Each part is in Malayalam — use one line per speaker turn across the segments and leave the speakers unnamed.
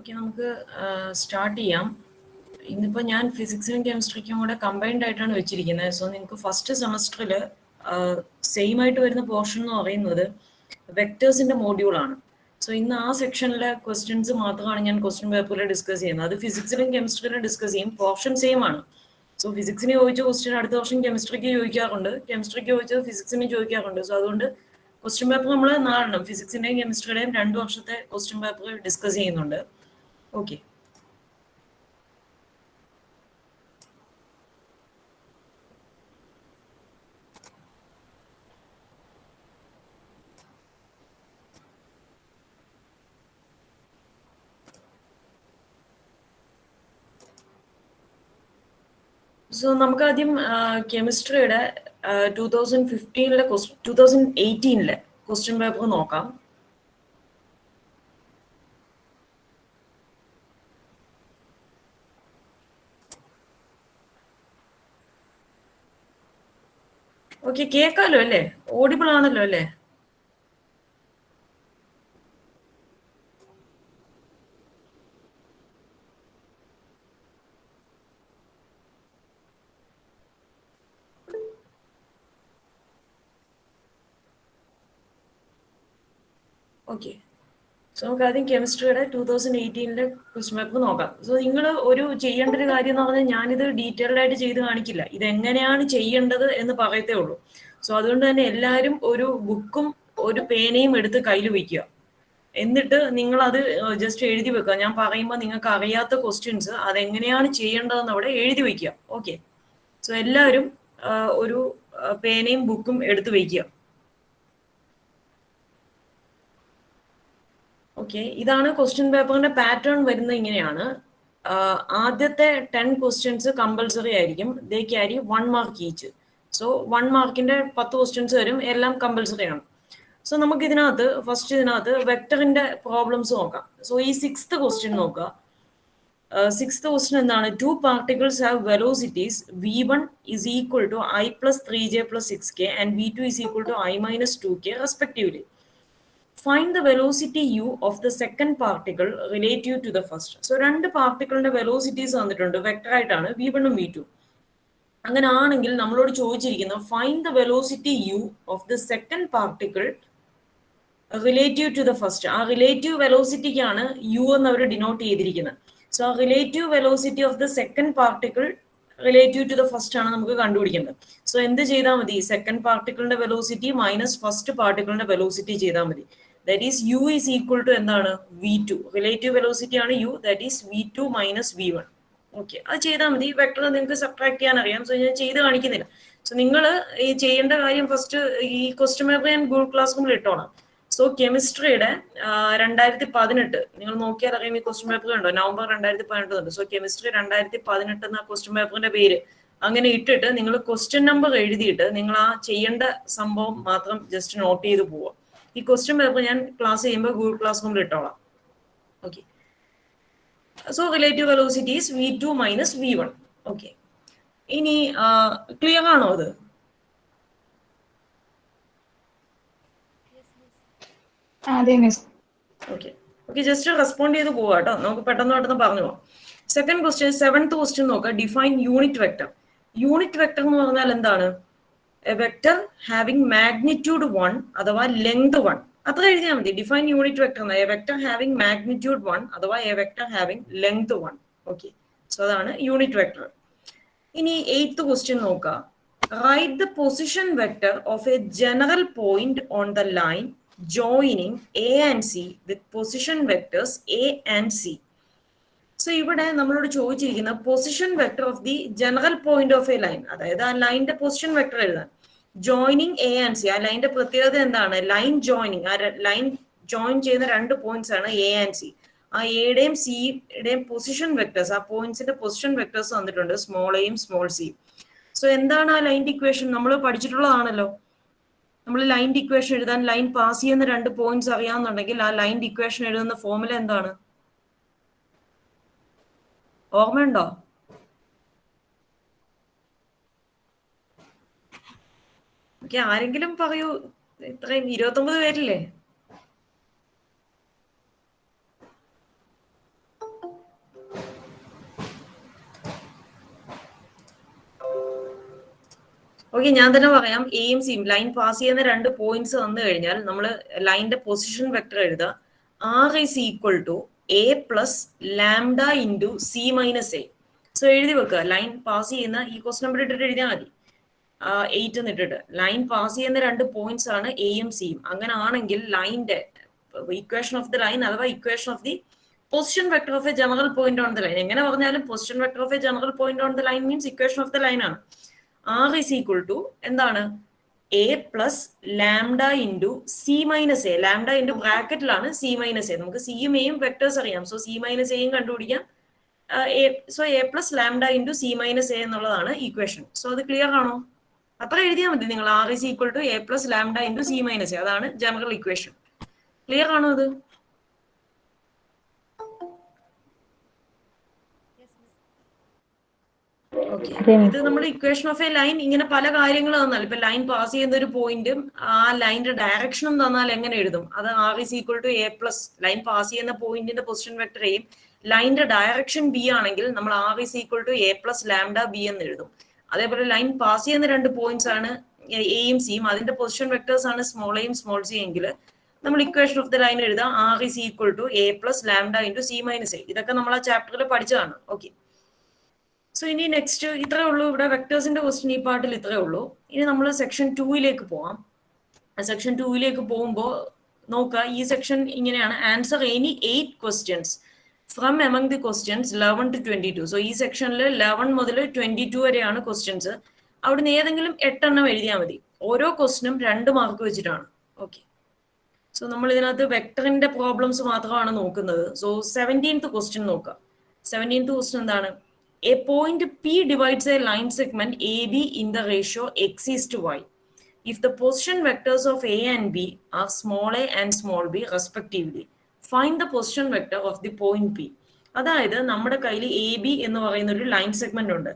ഓക്കെ, നമുക്ക് സ്റ്റാർട്ട് ചെയ്യാം. ഇന്നിപ്പോൾ ഞാൻ ഫിസിക്സിനും കെമിസ്ട്രിക്കും കൂടെ കമ്പൈൻഡ് ആയിട്ടാണ് വെച്ചിരിക്കുന്നത്. സോ നിങ്ങൾക്ക് ഫസ്റ്റ് സെമസ്റ്ററിൽ സെയിം ആയിട്ട് വരുന്ന പോർഷൻ എന്ന് പറയുന്നത് വെക്ടേഴ്സിൻ്റെ മോഡ്യൂളാണ്. സോ ഇന്ന് ആ സെക്ഷനിലെ ക്വസ്റ്റ്യൻസ് മാത്രമാണ് ഞാൻ ക്വസ്റ്റ്യൻ പേപ്പറിൽ ഡിസ്കസ് ചെയ്യുന്നത്. അത് ഫിസിക്സിലും കെമിസ്ട്രിയിലും ഡിസ്കസ് ചെയ്യും. പോർഷൻ സെയിം ആണ്. സോ ഫിസിക്സിന് ചോദിച്ച ക്വസ്റ്റ്യൻ അടുത്ത വർഷം കെമിസ്ട്രിക്ക് ചോദിക്കാറുണ്ട്, കെമിസ്ട്രിക്ക് ചോദിച്ചത് ഫിസിക്സിന് ചോദിക്കാറുണ്ട്. സോ അതുകൊണ്ട് ക്വസ്റ്റ്യൻ പേപ്പർ നമ്മൾ നാലെണ്ണം, ഫിസിക്സിൻ്റെയും കെമിസ്ട്രിയുടെയും 2 വർഷത്തെ ക്വസ്റ്റ്യൻ പേപ്പർ ഡിസ്കസ് ചെയ്യുന്നുണ്ട്. ഓക്കെ, സോ നമുക്ക് ആദ്യം കെമിസ്ട്രിയുടെ 2018 ക്വസ്റ്റ്യൻ പേപ്പർ നോക്കാം. ഓക്കെ, കേൾക്കാലോ അല്ലേ? ഓഡിബിൾ ആണല്ലോ അല്ലേ? ഓക്കെ, സോ നമുക്ക് ആദ്യം കെമിസ്ട്രിയുടെ 2018 ക്വസ്റ്റ്യൻ പേപ്പർ നോക്കാം. സോ നിങ്ങൾ ഒരു ചെയ്യേണ്ട ഒരു കാര്യം എന്ന് പറഞ്ഞാൽ, ഞാനിത് ഡീറ്റെയിൽഡ് ആയിട്ട് ചെയ്ത് കാണിക്കില്ല, ഇത് എങ്ങനെയാണ് ചെയ്യേണ്ടത് എന്ന് പറയത്തേ ഉള്ളൂ. സോ അതുകൊണ്ട് തന്നെ എല്ലാവരും ഒരു ബുക്കും ഒരു പേനയും എടുത്ത് കയ്യിൽ വയ്ക്കുക. എന്നിട്ട് നിങ്ങൾ അത് ജസ്റ്റ് എഴുതി വെക്കുക. ഞാൻ പറയുമ്പോൾ നിങ്ങൾക്ക് അറിയാത്ത ക്വസ്റ്റ്യൻസ് അതെങ്ങനെയാണ് ചെയ്യേണ്ടതെന്ന് അവിടെ എഴുതി വയ്ക്കുക. ഓക്കെ, സോ എല്ലാവരും ഒരു പേനയും ബുക്കും എടുത്ത് വയ്ക്കുക. ഓക്കെ, ഇതാണ് ക്വസ്റ്റ്യൻ പേപ്പറിന്റെ പാറ്റേൺ വരുന്നത്. ഇങ്ങനെയാണ്. ആദ്യത്തെ 10 ക്വസ്റ്റ്യൻസ് കമ്പൽസറി ആയിരിക്കും. They carry 1 mark each. So 1 മാർക്കിന്റെ 10 ക്വസ്റ്റ്യൻസ് വരും, എല്ലാം കമ്പൽസറി ആണ്. സോ നമുക്ക് ഇതിനകത്ത് വെക്ടറിന്റെ പ്രോബ്ലംസ് നോക്കാം. സോ ഈ 6th ക്വസ്റ്റ്യൻ നോക്കുക. 6th ക്വസ്റ്റ്യൻ എന്താണ്? 2 particles have velocities v1 is equal to I plus 3j plus 6k and v2 is equal to I minus 2k respectively. Find the velocity u of the second particle relative to the first. So രണ്ട് പാർട്ടിക്കിളിന്റെ വെലോസിറ്റീസ് തന്നിട്ടുണ്ട്, വെക്ടർ ആയിട്ടാണ്, v1 ഉം v2. അങ്ങനെ ആണെങ്കിൽ നമ്മളോട് ചോദിച്ചിരിക്കുന്ന find the velocity u of the second particle relative to the first. ആ റിലേറ്റീവ് വെലോസിറ്റിക്കാണ് u എന്ന് അവർ ഡിനോട്ട് ചെയ്തിരിക്കുന്നത്. സോ ആ relative velocity of the second particle relative to the first ആണ് നമുക്ക് കണ്ടുപിടിക്കേണ്ടത്. സോ എന്ത് ചെയ്താൽ മതി? സെക്കൻഡ് പാർട്ടിക്കിളിന്റെ വെലോസിറ്റി മൈനസ് ഫസ്റ്റ് പാർട്ടിക്കിളിന്റെ വെലോസിറ്റി ചെയ്താൽ മതി. That is u is equal to എന്താണ്? v2. റിലേറ്റീവ് വെലോസിറ്റി ആണ് u, that is v2 minus v1. Okay, അത് ചെയ്താൽ മതി. വെക്ടർ നിങ്ങൾക്ക് സബ്ട്രാക്ട് ചെയ്യാൻ അറിയാം. സോ ഞാൻ ചെയ്ത് കാണിക്കുന്നില്ല. സോ നിങ്ങൾ ഈ ചെയ്യേണ്ട കാര്യം, ഫസ്റ്റ് ഈ ക്വസ്റ്റ്യൻ പേപ്പർ ഞാൻ ഗൂഗിൾ ക്ലാസ് റൂമിൽ ഇട്ടോണം. സോ കെമിസ്ട്രിയുടെ 2018 നിങ്ങൾ നോക്കിയാൽ അറിയാം. ഈ ക്വസ്റ്റ്യൻ പേപ്പർ കണ്ടോ? നവംബർ 2018. സോ കെമിസ്ട്രി 2018 എന്ന ക്വസ്റ്റ്യൻ പേപ്പറിന്റെ പേര് അങ്ങനെ ഇട്ടിട്ട് നിങ്ങൾ ക്വസ്റ്റ്യൻ നമ്പർ എഴുതിയിട്ട് നിങ്ങൾ ആ ചെയ്യേണ്ട സംഭവം മാത്രം ജസ്റ്റ് നോട്ട് ചെയ്ത് പോവുക. ഈ ക്വസ്റ്റ്യൻ പേപ്പർ ഞാൻ ക്ലാസ് ചെയ്യുമ്പോൾ ഗൂഗിൾ ക്ലാസ് റൂമിൽ ഇട്ടോളാം. Okay, so relative velocity is v2 minus v1. Okay, ഇനി ക്ലിയർ ആണോ അത്? ഓക്കെ, ജസ്റ്റ് റെസ്പോണ്ട് ചെയ്ത് പോവാ കേട്ടോ. നമുക്ക് പെട്ടെന്ന് പറഞ്ഞു പോവാം. സെക്കൻഡ് ക്വസ്റ്റ്യൻ, 7th ക്വസ്റ്റ്യൻ നോക്കുക. Define unit vector. Unit vector എന്ന് പറഞ്ഞാൽ എന്താണ്? എ വെക്ടർ ഹാവിംഗ് മാഗ്നിറ്റ്യൂഡ് 1 അഥവാ ലെങ്ത് 1. അത്ര എഴുതിയാൽ മതി. Define unit vector A vector having magnitude 1 അഥവാ A vector having length 1. Okay, so അതാണ് യൂണിറ്റ് വെക്ടർ. ഇനി 8th ക്വസ്റ്റ്യൻ നോക്കുക. Write the position vector of a general point on the line joining A and C with position vectors A and C. So ഇവിടെ നമ്മളോട് ചോദിച്ചിരിക്കുന്ന position vector of the general point of a line, അതായത് ആ ലൈനിന്റെ പൊസിഷൻ വെക്ടർ എഴുതാൻ. ജോയിനിങ് എ ആൻഡ് സി, ആ ലൈനിന്റെ പ്രത്യേകത എന്താണ്? ലൈൻ ജോയിനിങ്, ആ ലൈൻ ജോയിൻ ചെയ്യുന്ന 2 പോയിന്റ്സ് ആണ് എ ആൻഡ് സി. ആ എയുടെയും സിയുടെയും പൊസിഷൻ വെക്ടേഴ്സ്, ആ പോയിന്റ്സിന്റെ പൊസിഷൻ വെക്ടേഴ്സ് തന്നിട്ടുണ്ട്, സ്മോൾ എയും സ്മോൾ സിയും. സോ എന്താണ് ആ ലൈനിന്റെ ഇക്വേഷൻ? നമ്മൾ പഠിച്ചിട്ടുള്ളതാണല്ലോ. നമ്മൾ ലൈൻ ഇക്വേഷൻ എഴുതാൻ, ലൈൻ പാസ് ചെയ്യുന്ന 2 പോയിന്റ്സ് അറിയാവുന്നുണ്ടെങ്കിൽ ആ ലൈൻ ഇക്വേഷൻ എഴുതുന്ന ഫോർമുല എന്താണ്? ഓർമ്മയുണ്ടോ? ഓക്കെ, ആരെങ്കിലും പറയൂ. ഇത്രയും 29 പേരില്ലേ? ഓക്കെ, ഞാൻ തന്നെ പറയാം. എയും സിയും ലൈൻ പാസ് ചെയ്യുന്ന 2 പോയിന്റ്സ് വന്നു കഴിഞ്ഞാൽ നമ്മൾ ലൈനിന്റെ പൊസിഷൻ വെക്ടർ എഴുതുക. R is equal to A plus lambda into C minus A. So എഴുതി വെക്കുക. ലൈൻ പാസ് ചെയ്യുന്ന ഈ ക്വസ്റ്റ് നമ്പർ ഇട്ടിട്ട് എഴുതിയാൽ മതി. 8 എന്ന് ഇട്ടിട്ട് ലൈൻ പാസ് ചെയ്യുന്ന 2 പോയിന്റ്സ് ആണ് എയും സിയും. അങ്ങനെ ആണെങ്കിൽ ലൈനിന്റെ ഇക്വേഷൻ ഓഫ് ദി ലൈൻ അഥവാ equation of the position vector of a general point on the line. എങ്ങനെ പറഞ്ഞാലും position vector of a general point on the line means equation of the line ആണ്. ആർ ഈസ് ഈക്വൽ ടു എന്താണ്? A plus lambda into C minus A. Lambda into ബ്രാക്കറ്റിലാണ് സി മൈനസ് എ. നമുക്ക് സിയും എയും വെക്ടേഴ്സ് അറിയാം. സോ സി മൈനസ് എയും കണ്ടുപിടിക്കാം. So A plus lambda into C minus A എന്നുള്ളതാണ് ഈക്വേഷൻ. സോ അത് ക്ലിയർ ആണോ? അത്ര എഴുതിയാൽ മതി നിങ്ങൾ. R is equal to A plus lambda into C minus A. അതാണ് ജനറൽ ഇക്വേഷൻ. ക്ലിയർ ആണോ അത്? ഓക്കെ, ഇത് നമ്മുടെ ഇക്വേഷൻ ഓഫ് എ ലൈൻ. ഇങ്ങനെ പല കാര്യങ്ങൾ തന്നാൽ, ഇപ്പൊ ലൈൻ പാസ് ചെയ്യുന്ന ഒരു പോയിന്റും ആ ലൈനിന്റെ ഡയറക്ഷനും തന്നാൽ എങ്ങനെ എഴുതും? അത് R is equal to A plus line pass ചെയ്യുന്ന പോയിന്റിന്റെ പൊസിഷൻ വെക്ടർ എയും ലൈനിന്റെ ഡയറക്ഷൻ ബി ആണെങ്കിൽ നമ്മൾ R is equal to A plus lambda B എന്ന് എഴുതും. അതേപോലെ ലൈൻ പാസ് ചെയ്യുന്ന 2 പോയിന്റ്സ് ആണ് എയും സിയും, അതിന്റെ പൊസിഷൻ വെക്ടേഴ്സ് ആണ് സ്മോൾ എയും സ്മോൾ സി എങ്കിൽ നമ്മൾ ഇക്വേഷൻ ഓഫ് ദ ലൈൻ എഴുതാം. R is equal to A plus lambda into C minus A. ഇതൊക്കെ നമ്മൾ ആ ചാപ്റ്ററിൽ പഠിച്ചതാണ്. ഓക്കെ, സോ ഇനി നെക്സ്റ്റ് ഇത്രേ ഉള്ളൂ. ഇവിടെ വെക്ടേഴ്സിന്റെ ക്വസ്റ്റ്യൻ ഈ പാർട്ടിൽ ഇത്രേ ഉള്ളൂ. ഇനി നമ്മൾ സെക്ഷൻ 2ലേക്ക് പോവാം. സെക്ഷൻ 2ലേക്ക് പോകുമ്പോൾ നോക്കുക, ഈ സെക്ഷൻ ഇങ്ങനെയാണ്: answer any 8 questions from among the questions 11 to 22. So ഈ സെക്ഷനിൽ 11 മുതൽ 22 വരെയാണ് ക്വസ്റ്റ്യൻസ്. അവിടുന്ന് ഏതെങ്കിലും 8 എണ്ണം എഴുതിയാൽ മതി. ഓരോ ക്വസ്റ്റിനും 2 മാർക്ക് വെച്ചിട്ടാണ്. ഓക്കെ, സോ നമ്മൾ ഇതിനകത്ത് വെക്ടറിന്റെ പ്രോബ്ലംസ് മാത്രമാണ് നോക്കുന്നത്. സോ 17th ക്വസ്റ്റ്യൻ നോക്കുക. 17th ക്വസ്റ്റ്യൻ എന്താണ്? A point P divides a line segment AB in the ratio x is to y. If the position vectors of A and B are small a and small b respectively, find the position vector of the point P. അതായത് നമ്മുടെ കയ്യിൽ എ ബി എന്ന് പറയുന്ന ഒരു ലൈൻ സെഗ്മെന്റ് ഉണ്ട്.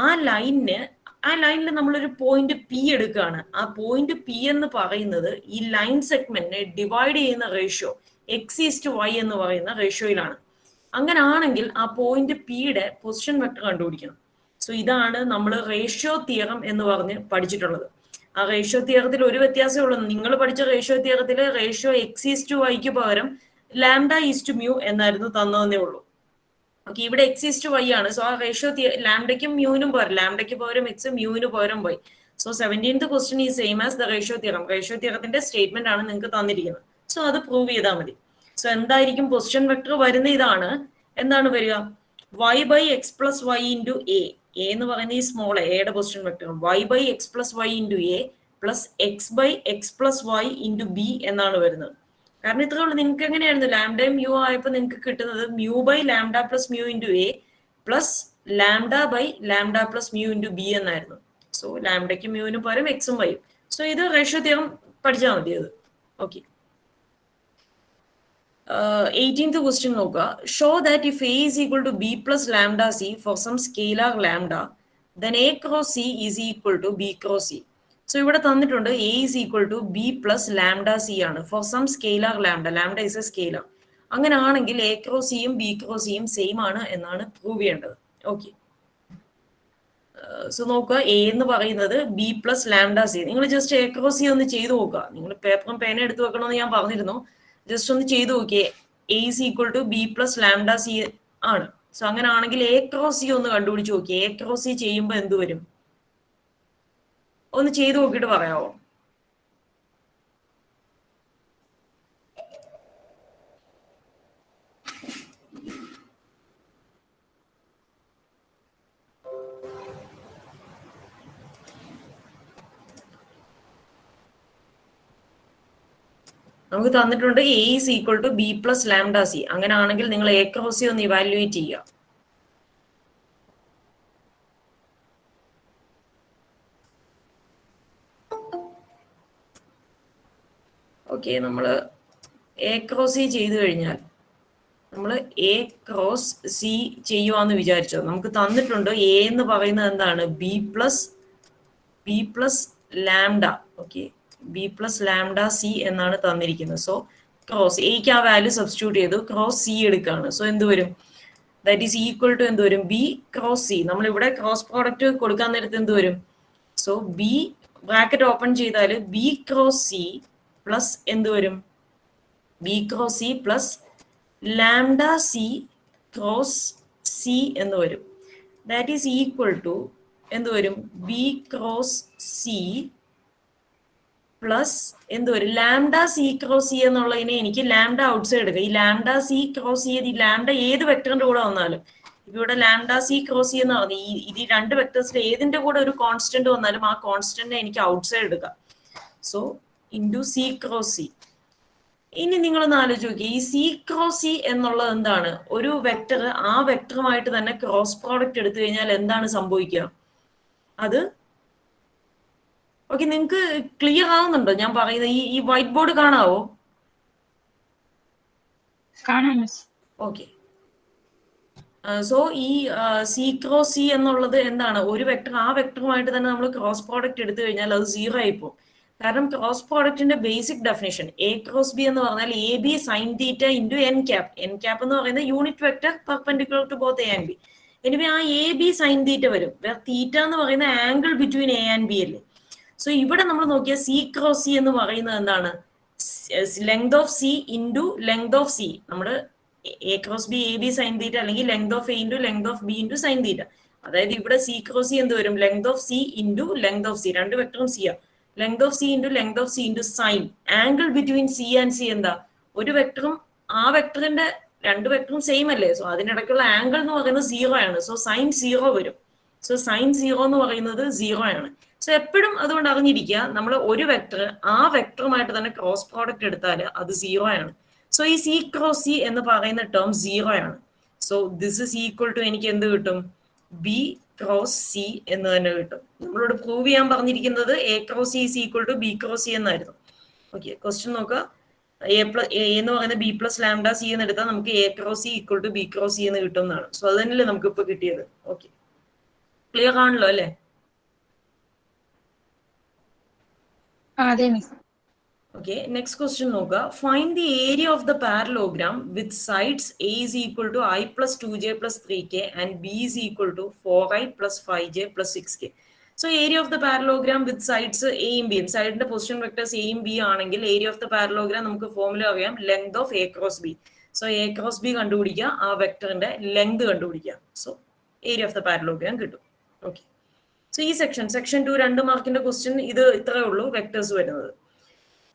ആ ലൈനിൽ നമ്മളൊരു പോയിന്റ് പി എടുക്കുകയാണ്. ആ പോയിന്റ് പി എന്ന് പറയുന്നത് ഈ ലൈൻ സെഗ്മെന്റിനെ ഡിവൈഡ് ചെയ്യുന്ന ratio X is to Y എന്ന് പറയുന്ന റേഷ്യോയിലാണ്. അങ്ങനെ ആണെങ്കിൽ ആ പോയിന്റ് പിയുടെ പൊസിഷൻ വെക്ടർ കണ്ടുപിടിക്കണം. സോ ഇതാണ് നമ്മൾ റേഷ്യോ തിയറം എന്ന് പറഞ്ഞ് പഠിച്ചിട്ടുള്ളത്. ആ റേഷ്യോ തിയറത്തിൽ ഒരു വ്യത്യാസമേ ഉള്ളൂ. നിങ്ങൾ പഠിച്ച റേഷ്യോ തിയറത്തിൽ റേഷ്യോ എക്സ് ഈസ് ടു വൈക്ക് പകരം ലാംഡ ഈസ് ടു മ്യൂ എന്നായിരുന്നു തന്നതന്നേ ഉള്ളൂ. ഓക്കെ, ഇവിടെ എക്സ് ഈസ് ടു വൈ ആണ്. സോ ആ റേഷ്യോ ലാംഡയ്ക്കും മ്യൂവിനും പകരം, ലാംഡയ്ക്ക് പകരം എക്സ്, മ്യൂവിന് പകരം Y. So 17th question is same as the ratio theorem. Ratio തിയറത്തിന്റെ സ്റ്റേറ്റ്മെന്റ് ആണ് നിങ്ങൾക്ക് തന്നിരിക്കുന്നത്. സോ അത് പ്രൂവ് ചെയ്താൽ മതി. സോ എന്തായിരിക്കും പൊസിഷൻ വെക്ടർ വരുന്ന? ഇതാണ്. എന്താണ് വരിക? y by X plus Y into A. എന്ന് പറയുന്ന ഈ സ്മോൾ എയുടെ position vector y by X plus Y into A plus X by X plus Y into B എന്നാണ് വരുന്നത്. കാരണം ഇത്രേ ഉള്ളൂ. നിങ്ങൾക്ക് എങ്ങനെയായിരുന്നു? ലാംഡയും മ്യൂ ആയപ്പോൾ നിങ്ങൾക്ക് കിട്ടുന്നത് mu by lambda plus mu into A plus lambda by lambda plus mu into B എന്നായിരുന്നു. സോ ലാംഡയ്ക്കും മ്യൂവിനും പകരം എക്സും വൈയും. സോ ഇത് റേഷ്യോ തിയറം പഠിച്ചാൽ മതി അത്. ഓക്കെ, 18th ക്വസ്റ്റ്യൻ നോക്കുക. Show that if A is equal to B plus lambda C for some scalar lambda then A cross C is equal to B cross C. So ഇവിടെ തന്നിട്ടുണ്ട് A is equal to B plus lambda C ആണ് for some scalar lambda. Lambda is a scalar. അങ്ങനെ ആണെങ്കിൽ എ ക്രോസ് സിയും ബി ക്രോസ് സിയും സെയിം ആണ് എന്നാണ് പ്രൂവ് ചെയ്യേണ്ടത്. ഓക്കെ, സോ നോക്കുക, എ എന്ന് പറയുന്നത് ബി പ്ലസ് ലാംഡ സി. നിങ്ങൾ ജസ്റ്റ് എ ക്രോസ് സി ഒന്ന് ചെയ്ത് നോക്കുക. നിങ്ങൾ പേപ്പറും പേന എടുത്ത് വെക്കണമെന്ന് ഞാൻ പറഞ്ഞിരുന്നു. ജസ്റ്റ് ഒന്ന് ചെയ്ത് നോക്കിയേ. A is equal to B plus lambda C ആണ്. സോ അങ്ങനെ ആണെങ്കിൽ എ ക്രോസ് സി ഒന്ന് കണ്ടുപിടിച്ച് നോക്കിയേ. എ ക്രോസ് സി ചെയ്യുമ്പോൾ എന്ത് വരും? ഒന്ന് ചെയ്ത് നോക്കിയിട്ട് പറയാമോ? നമുക്ക് തന്നിട്ടുണ്ട് A is equal to B plus lambda C. അങ്ങനെ ആണെങ്കിൽ നിങ്ങൾ എ ക്രോസ് സി ഒന്ന് ഇവാലുവേറ്റ് ചെയ്യുക. ഓക്കെ, നമ്മൾ എ ക്രോസ് സി ചെയ്തു കഴിഞ്ഞാൽ നമ്മൾ എ ക്രോസ് സി ചെയ്യുവാന്ന് വിചാരിച്ചോ. നമുക്ക് തന്നിട്ടുണ്ട് എ എന്ന് പറയുന്നത് എന്താണ്? B plus lambda. Okay, B plus lambda C എന്നാണ് തന്നിരിക്കുന്നത്. സോ ക്രോസ് എക്ക് ആ വാല്യൂ സബ്സ്റ്റിറ്റ്യൂട്ട് ചെയ്തു, ക്രോസ് സി എടുക്കുകയാണ്. സോ എന്ത് വരും? ദാറ്റ് ഈസ് ഈക്വൽ ടു എന്ത് വരും? B cross C. നമ്മൾ ഇവിടെ ക്രോസ് പ്രോഡക്റ്റ് കൊടുക്കാൻ നേരത്ത് എന്ത് വരും? So so B bracket open ചെയ്താൽ ബി ക്രോസ് സി പ്ലസ് എന്ത് വരും? B cross C plus lambda C cross C എന്ന് വരും. ദാറ്റ് ഈസ് ഈക്വൽ ടു എന്ത് വരും? ബി ക്രോസ് സി പ്ലസ് എന്ത് വരും? ലാംഡ സി ക്രോസ് സി എന്നുള്ളതിനെ എനിക്ക് ലാംഡ ഔട്ട്സൈഡ് എടുക്കുക. ഈ ലാംഡ സി ക്രോസ് സി ഈ ലാംഡ ഏത് വെക്ടറിന്റെ കൂടെ വന്നാലും, ഇപ്പൊ ഇവിടെ ലാംഡ സി ക്രോസ് സി എന്ന് പറഞ്ഞു, ഈ രണ്ട് വെക്ടേഴ്സിൽ ഏതിന്റെ കൂടെ ഒരു കോൺസ്റ്റന്റ് വന്നാലും ആ കോൺസ്റ്റന്റിനെ എനിക്ക് ഔട്ട്സൈഡ് എടുക്കാം. So into C cross C. ഇനി നിങ്ങളൊന്ന് ആലോചിച്ച് നോക്കി, ഈ സി ക്രോസ് സി എന്നുള്ളത് എന്താണ്? ഒരു വെക്ടർ ആ വെക്ടറുമായിട്ട് തന്നെ ക്രോസ് പ്രോഡക്റ്റ് എടുത്തു കഴിഞ്ഞാൽ എന്താണ് സംഭവിക്കുക? അത് ഓക്കെ, നിങ്ങൾക്ക് ക്ലിയർ ആവുന്നുണ്ടോ ഞാൻ പറയുന്നത്? ഈ വൈറ്റ് ബോർഡ് കാണാവോ? ഓക്കെ. സോ ഈ സി ക്രോസ് സി എന്നുള്ളത് എന്താണ്? ഒരു വെക്ടർ ആ വെക്ടറുമായിട്ട് തന്നെ നമ്മൾ ക്രോസ് പ്രോഡക്റ്റ് എടുത്തു കഴിഞ്ഞാൽ അത് 0 ആയിപ്പോകും. കാരണം ക്രോസ് പ്രോഡക്റ്റിന്റെ basic definition A cross B എന്ന് പറഞ്ഞാൽ A B sine theta into N cap. N cap എന്ന് പറയുന്നത് unit vector perpendicular to both A and B. Anyway ആ എ ബി സൈൻ തീറ്റ വരും. തീറ്റ എന്ന് പറയുന്ന angle between A and B അല്ലേ? സോ ഇവിടെ നമ്മൾ നോക്കിയാൽ സി ക്രോസ് സി എന്ന് പറയുന്നത് എന്താണ്? Length of C into length of C. നമ്മുടെ A cross B A B sine തീറ്റ, അല്ലെങ്കിൽ length of A into length of B into sine theta. അതായത് ഇവിടെ സി ക്രോസ് സി എന്ത് വരും? Length of C into length of C. രണ്ട് വെക്ടറും സി ആ. Length of C into length of C into sine. Angle between C and C എന്താ? ഒരു വെക്ടറും ആ വെക്ടറിന്റെ രണ്ട് വെക്ടറും സെയിം അല്ലേ? സോ അതിനിടയ്ക്കുള്ള ആംഗിൾ എന്ന് പറയുന്നത് 0 ആണ്. സോ സൈൻ 0 വരും. സോ സൈൻ 0 എന്ന് പറയുന്നത് 0 ആണ്. സോ എപ്പോഴും അതുകൊണ്ട് അറിഞ്ഞിരിക്കുക, നമ്മൾ ഒരു വെക്ടർ ആ വെക്ടറുമായിട്ട് തന്നെ ക്രോസ് പ്രോഡക്റ്റ് എടുത്താൽ അത് 0 ആണ്. സോ ഈ സി ക്രോസ് സി എന്ന് പറയുന്ന ടേം 0 ആണ്. So this is equal to എനിക്ക് എന്ത് കിട്ടും? ബി ക്രോസ് സി എന്ന് തന്നെ കിട്ടും. നമ്മളോട് പ്രൂവ് ചെയ്യാൻ പറഞ്ഞിരിക്കുന്നത് A cross C is equal to B cross C എന്നായിരുന്നു. ഓക്കെ, ക്വസ്റ്റ്യൻ നോക്കുക. എ എന്ന് പറയുന്നത് ബി പ്ലസ് ലാംഡ സി എന്ന് എടുത്താൽ നമുക്ക് A cross C equal to B cross C എന്ന് കിട്ടും എന്നാണ്. സോ അത് തന്നെയല്ലേ നമുക്ക് ഇപ്പൊ കിട്ടിയത്. ഓക്കെ, ക്ലിയർ ആണല്ലോ അല്ലേ? Okay, next question നോക്കുക. Find the area of the parallelogram with sides A is equal to I plus 2j plus 3k and B is equal to 4i plus 5j plus 6k. So area of the parallelogram with sides A യും B യും, സൈഡിന്റെ പൊസിഷൻ വെക്ടേഴ്സ് A യും B ആണെങ്കിൽ ഏരിയ ഓഫ് ദ പാരലോഗ്രാം നമുക്ക് ഫോർമുല അറിയാം, length of A cross B. So A cross B കണ്ടുപിടിക്കുക, ആ വെക്ടറിന്റെ ലെങ്ത് കണ്ടുപിടിക്കുക. So area of the parallelogram കിട്ടും. ഓക്കെ, സോ ഈ സെക്ഷൻ 2 2 മാർക്കിന്റെ ക്വസ്റ്റ്യൻ ഇത് ഇത്രയേ ഉള്ളൂ വെക്ടേഴ്സ് വരുന്നത്.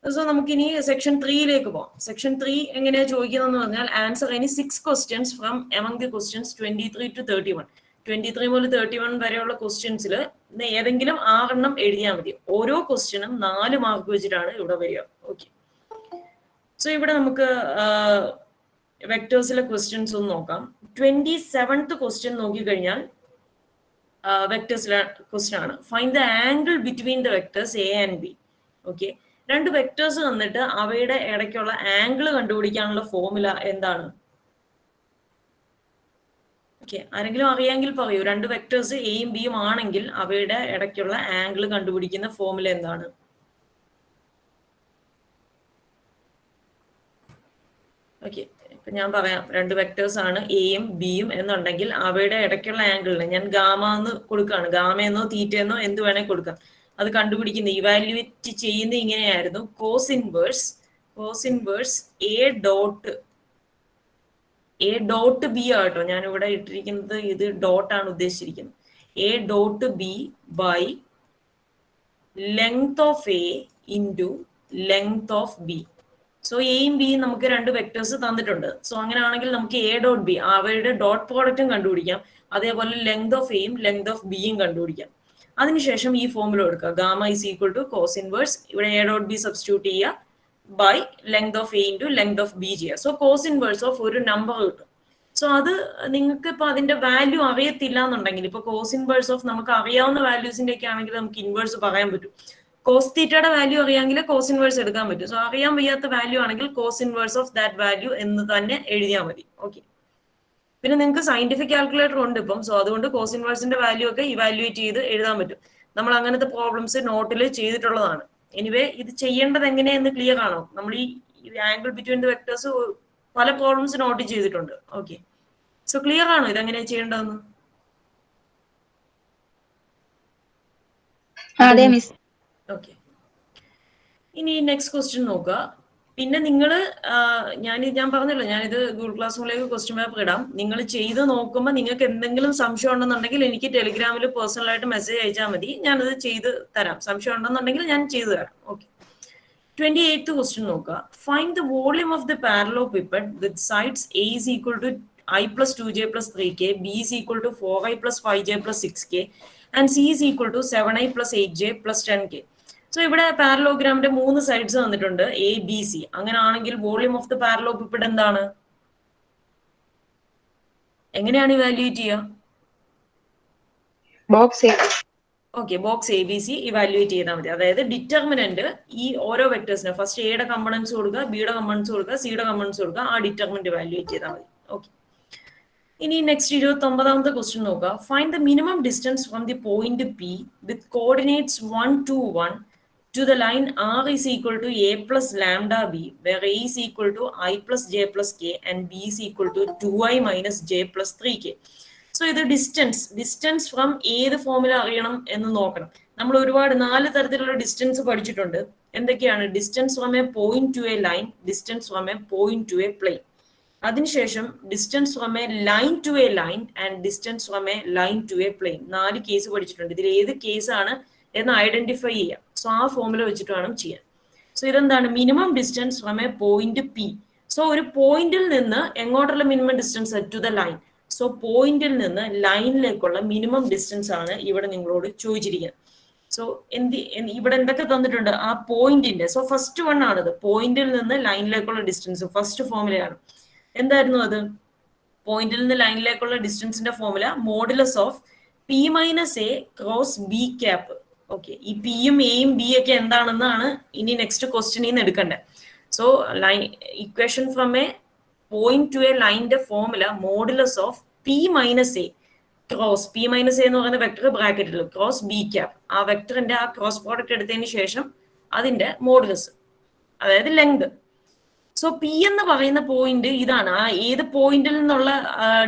സോ നമുക്കിനി സെക്ഷൻ 3യിലേക്ക് പോകാം. സെക്ഷൻ 3 എങ്ങനെയാ ചോദിക്കുന്നതെന്ന് പറഞ്ഞാൽ answer any 6 questions from among the questions 23 to 31. 23 മുതൽ 31 വരെയുള്ള ക്വസ്റ്റ്യൻസിൽ ഏതെങ്കിലും 6 എണ്ണം എഴുതിയാൽ മതി. ഓരോ ക്വസ്റ്റ്യനും 4 മാർക്ക് വെച്ചിട്ടാണ് ഇവിടെ വരിക. ഓക്കെ, സോ ഇവിടെ നമുക്ക് വെക്ടേഴ്സിലെ ക്വസ്റ്റ്യൻസ് ഒന്ന് നോക്കാം. 27th ക്വസ്റ്റ്യൻ നോക്കിക്കഴിഞ്ഞാൽ വെക്ടേഴ്സിലെ ക്വസ്റ്റ്യൻ ആണ്. Find the angle between the vectors A and B. Okay, രണ്ട് വെക്ടേഴ്സ് തന്നിട്ട് അവയുടെ ഇടയ്ക്കുള്ള ആംഗിൾ കണ്ടുപിടിക്കാനുള്ള ഫോർമുല എന്താണ്? ഓക്കെ, ആരെങ്കിലും അറിയാമെങ്കിൽ പറയൂ. രണ്ട് വെക്ടേഴ്സ് എയും ബിയും ആണെങ്കിൽ അവയുടെ ഇടയ്ക്കുള്ള ആംഗിൾ കണ്ടുപിടിക്കുന്ന ഫോർമുല എന്താണ്? ഓക്കെ, ഇപ്പൊ ഞാൻ പറയാം. രണ്ട് വെക്ടേഴ്സ് ആണ് എയും ബിയും എന്നുണ്ടെങ്കിൽ അവയുടെ ഇടയ്ക്കുള്ള ആംഗിളിന് ഞാൻ ഗാമ എന്ന് കൊടുക്കുകയാണ്. ഗാമയെന്നോ തീറ്റയെന്നോ എന്ത് വേണേൽ കൊടുക്കാം. അത് കണ്ടുപിടിക്കുന്ന ഇവാലുവേറ്റ് ചെയ്യുന്ന ഇങ്ങനെയായിരുന്നു. Cos inverse A dot B ആട്ടോ ഞാൻ ഇവിടെ ഇട്ടിരിക്കുന്നത്. ഇത് ഡോട്ട് ആണ് ഉദ്ദേശിച്ചിരിക്കുന്നത്. A dot B by length of A into length of B. So എയും ബിയും നമുക്ക് രണ്ട് വെക്ടേഴ്സ് തന്നിട്ടുണ്ട്. സോ അങ്ങനെയാണെങ്കിൽ നമുക്ക് എ ഡോട്ട് ബി അവയുടെ ഡോട്ട് പ്രോഡക്റ്റും കണ്ടുപിടിക്കാം. അതേപോലെ ലെങ്ത് ഓഫ് എയും ലെങ്ത് ഓഫ് ബിയും കണ്ടുപിടിക്കാം. അതിനുശേഷം ഈ ഫോർമുല എടുക്കുക. Gamma is equal to cos inverse, ഇവിടെ എ ഡോട്ട് ബി സബ്സ്റ്റിറ്റ്യൂട്ട് ചെയ്യുക, by length of A into length of B ചെയ്യുക. സോ കോസ് ഇൻവേഴ്സ് ഓഫ് ഒരു നമ്പർ കിട്ടും. സോ അത് നിങ്ങൾക്ക് ഇപ്പൊ അതിന്റെ വാല്യൂ അറിയത്തില്ല എന്നുണ്ടെങ്കിൽ, ഇപ്പൊ കോസ് ഇൻവേഴ്സ് ഓഫ് നമുക്ക് അറിയാവുന്ന വാല്യൂസിന്റെ ഒക്കെ ആണെങ്കിൽ നമുക്ക് ഇൻവേഴ്സ് പറയാൻ പറ്റും. കോസ് തീറ്റയുടെ വാല്യൂ അറിയാമെങ്കിൽ കോസ് ഇൻവേഴ്സ് എടുക്കാൻ പറ്റും. സോ അറിയാൻ വയ്യാത്ത വാല്യൂ ആണെങ്കിൽ cos inverse of that value എന്ന് തന്നെ എഴുതിയാൽ മതി. ഓക്കെ, പിന്നെ നിങ്ങൾക്ക് സയന്റിഫിക് കാൽക്കുലേറ്റർ ഉണ്ട് ഇപ്പം. സോ അതുകൊണ്ട് കോസ് ഇൻവേഴ്സിന്റെ വാല്യൂ ഒക്കെ ഇവാലുവേറ്റ് ചെയ്ത് എഴുതാൻ പറ്റും. നമ്മൾ അങ്ങനത്തെ പ്രോബ്ലംസ് നോട്ടിൽ ചെയ്തിട്ടുള്ളതാണ്. എനിവേ ഇത് ചെയ്യേണ്ടത് എങ്ങനെയെന്ന് ക്ലിയർ ആണോ? നമ്മൾ ഈ ആംഗിൾ ബിറ്റ്വീൻ ദ വെക്ടേഴ്സ് പല പ്രോബ്ലംസ് നോട്ട് ചെയ്തിട്ടുണ്ട്. ഓക്കെ, സോ ക്ലിയർ ആണോ ഇതെങ്ങനെയാ ചെയ്യേണ്ടതെന്ന്?
അതെ മിസ്.
ഓക്കെ, ഇനി നെക്സ്റ്റ് ക്വസ്റ്റ്യൻ നോക്കുക. പിന്നെ നിങ്ങൾ ഞാൻ പറഞ്ഞല്ലോ, ഞാനിത് ഗൂഗിൾ ക്ലാസ് റൂമിലേക്ക് ക്വസ്റ്റ്യൻ പേപ്പർ ഇടാം. നിങ്ങൾ ചെയ്ത് നോക്കുമ്പോൾ നിങ്ങൾക്ക് എന്തെങ്കിലും സംശയം ഉണ്ടെന്നുണ്ടെങ്കിൽ എനിക്ക് ടെലിഗ്രാമിൽ പേഴ്സണലായിട്ട് മെസ്സേജ് അയച്ചാൽ മതി, ഞാനത് ചെയ്ത് തരാം. സംശയം ഉണ്ടെന്നുണ്ടെങ്കിൽ ഞാൻ ചെയ്തു തരാം. ഓക്കെ, 28th ക്വസ്റ്റ്യൻ നോക്കുക. Find the volume of the parallelepiped with sides A is equal to I plus 2j plus 3k, b is equal to 4i plus 5j plus 6k, and c is equal to 7i plus 8j plus 10k. So ഇവിടെ പാരലോഗ്രാമിന്റെ 3 സൈഡ്സ് തന്നിട്ടുണ്ട്, എ ബി സി. അങ്ങനെയാണെങ്കിൽ വോളിയം ഓഫ് ദ പാരലോപിപ്പഡ് എന്താണ്? എങ്ങനെയാണ് ഇവാലുവേറ്റ് ചെയ്യുക?
Box
okay, box A B C evaluate ചെയ്താൽ മതി. അതായത് ഡിറ്റർമിനന്റ് ഈ ഓരോ വെക്ടേഴ്സിന് ഫസ്റ്റ് എയുടെ കമ്പണൻസ് കൊടുക്കുക, ബിയുടെ കമ്പണൻസ് കൊടുക്കുക, സിയുടെ കമ്പണൻസ് കൊടുക്കുക, ആ ഡിറ്റർമിനന്റ് ഇവാലുവേറ്റ് ചെയ്താൽ മതി. ഓക്കെ, ഇനി നെക്സ്റ്റ് 29th ക്വസ്റ്റ്യൻ നോക്കുക. Find the minimum distance from the point P with coordinates 1 to 1 to the line r is equal to a plus lambda b, where a is equal to I plus j plus k and b is equal to 2i minus j plus 3k. So ഇത് ഡിസ്റ്റൻസ് ഫ്രം ഏത് ഫോമിൽ അറിയണം എന്ന് നോക്കണം. നമ്മൾ ഒരുപാട് 4 തരത്തിലുള്ള ഡിസ്റ്റൻസ് പഠിച്ചിട്ടുണ്ട്. എന്തൊക്കെയാണ്? Distance from a point to a line, distance from a point to a plane, അതിനുശേഷം distance from a line to a line and distance from a line to a plane. 4 case പഠിച്ചിട്ടുണ്ട്. ഇതിൽ ഏത് കേസാണ് എന്ന് ഐഡന്റിഫൈ ചെയ്യാം. സോ ആ ഫോമുല വെച്ചിട്ട് വേണം ചെയ്യാൻ. സോ ഇതെന്താണ്? Minimum distance from a point P. So ഒരു പോയിന്റിൽ നിന്ന് എങ്ങോട്ടുള്ള minimum distance? To the line. So പോയിന്റിൽ നിന്ന് ലൈനിലേക്കുള്ള മിനിമം ഡിസ്റ്റൻസ് ആണ് ഇവിടെ നിങ്ങളോട് ചോദിച്ചിരിക്കുന്നത്. സോ ഇവിടെ എന്തൊക്കെ തന്നിട്ടുണ്ട്? ആ പോയിന്റിന്റെ, സോ ഫസ്റ്റ് വൺ ആണിത്, പോയിന്റിൽ നിന്ന് ലൈനിലേക്കുള്ള ഡിസ്റ്റൻസ്. ഫസ്റ്റ് ഫോമുലയാണ്. എന്തായിരുന്നു അത്? പോയിന്റിൽ നിന്ന് ലൈനിലേക്കുള്ള ഡിസ്റ്റൻസിന്റെ formula modulus of P minus A cross B cap. Okay, ഈ പിയും എയും ബി ഒക്കെ എന്താണെന്നാണ് ഇനി നെക്സ്റ്റ് ക്വസ്റ്റ്യനിൽ നിന്ന് എടുക്കേണ്ടത്. So equation from a point to a ലൈനിന്റെ formula modulus of P minus A cross, P minus A എന്ന് പറയുന്ന വെക്ടർ ബ്രാക്കറ്റിൽ ക്രോസ് ബി ക്യാപ്പ്. ആ വെക്ടറിന്റെ ആ ക്രോസ് പ്രോഡക്റ്റ് എടുത്തതിന് ശേഷം അതിന്റെ മോഡുലസ്, അതായത് ലെങ്ത്. സോ പി എന്ന് പറയുന്ന പോയിന്റ് ഇതാണ്. ആ ഏത് പോയിന്റിൽ നിന്നുള്ള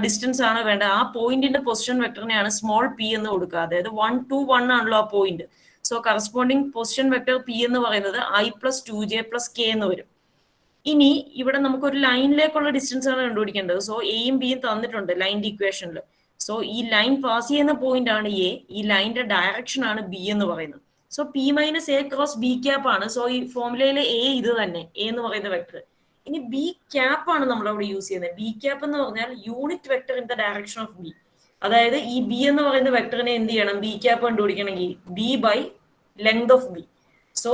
ഡിസ്റ്റൻസ് ആണ് വേണ്ടത്, ആ പോയിന്റിന്റെ പൊസിഷൻ വെക്ടറിനെയാണ് സ്മോൾ പി എന്ന് കൊടുക്കുക. അതായത് 1 to 1 ആണല്ലോ ആ point. So corresponding position vector P എന്ന് പറയുന്നത് I plus 2j plus k എന്ന് വരും. ഇനി ഇവിടെ നമുക്കൊരു ലൈനിലേക്കുള്ള ഡിസ്റ്റൻസ് ആണ് കണ്ടുപിടിക്കേണ്ടത്. സോ എയും ബിയും തന്നിട്ടുണ്ട് ലൈനിന്റെ ഇക്വേഷനിൽ. സോ ഈ ലൈൻ പാസ് ചെയ്യുന്ന പോയിന്റ് ആണ് എ, ഈ ലൈനിന്റെ ഡയറക്ഷൻ ആണ് ബി എന്ന് പറയുന്നത്. So P minus A cross B cap ആണ്. സോ ഈ ഫോമുലയിലെ എ ഇത് തന്നെ, എ എന്ന് പറയുന്ന വെക്ടർ. ഇനി ബി ക്യാപ്പ് ആണ് നമ്മൾ അവിടെ യൂസ് ചെയ്യുന്നത്. ബി ക്യാപ്പ് എന്ന് പറഞ്ഞാൽ unit vector in the direction of B. അതായത് ഈ ബി എന്ന് പറയുന്ന വെക്ടറിനെ എന്ത് ചെയ്യണം? ബി ക്യാപ്പ് കണ്ടുപിടിക്കണമെങ്കിൽ B by length of B. So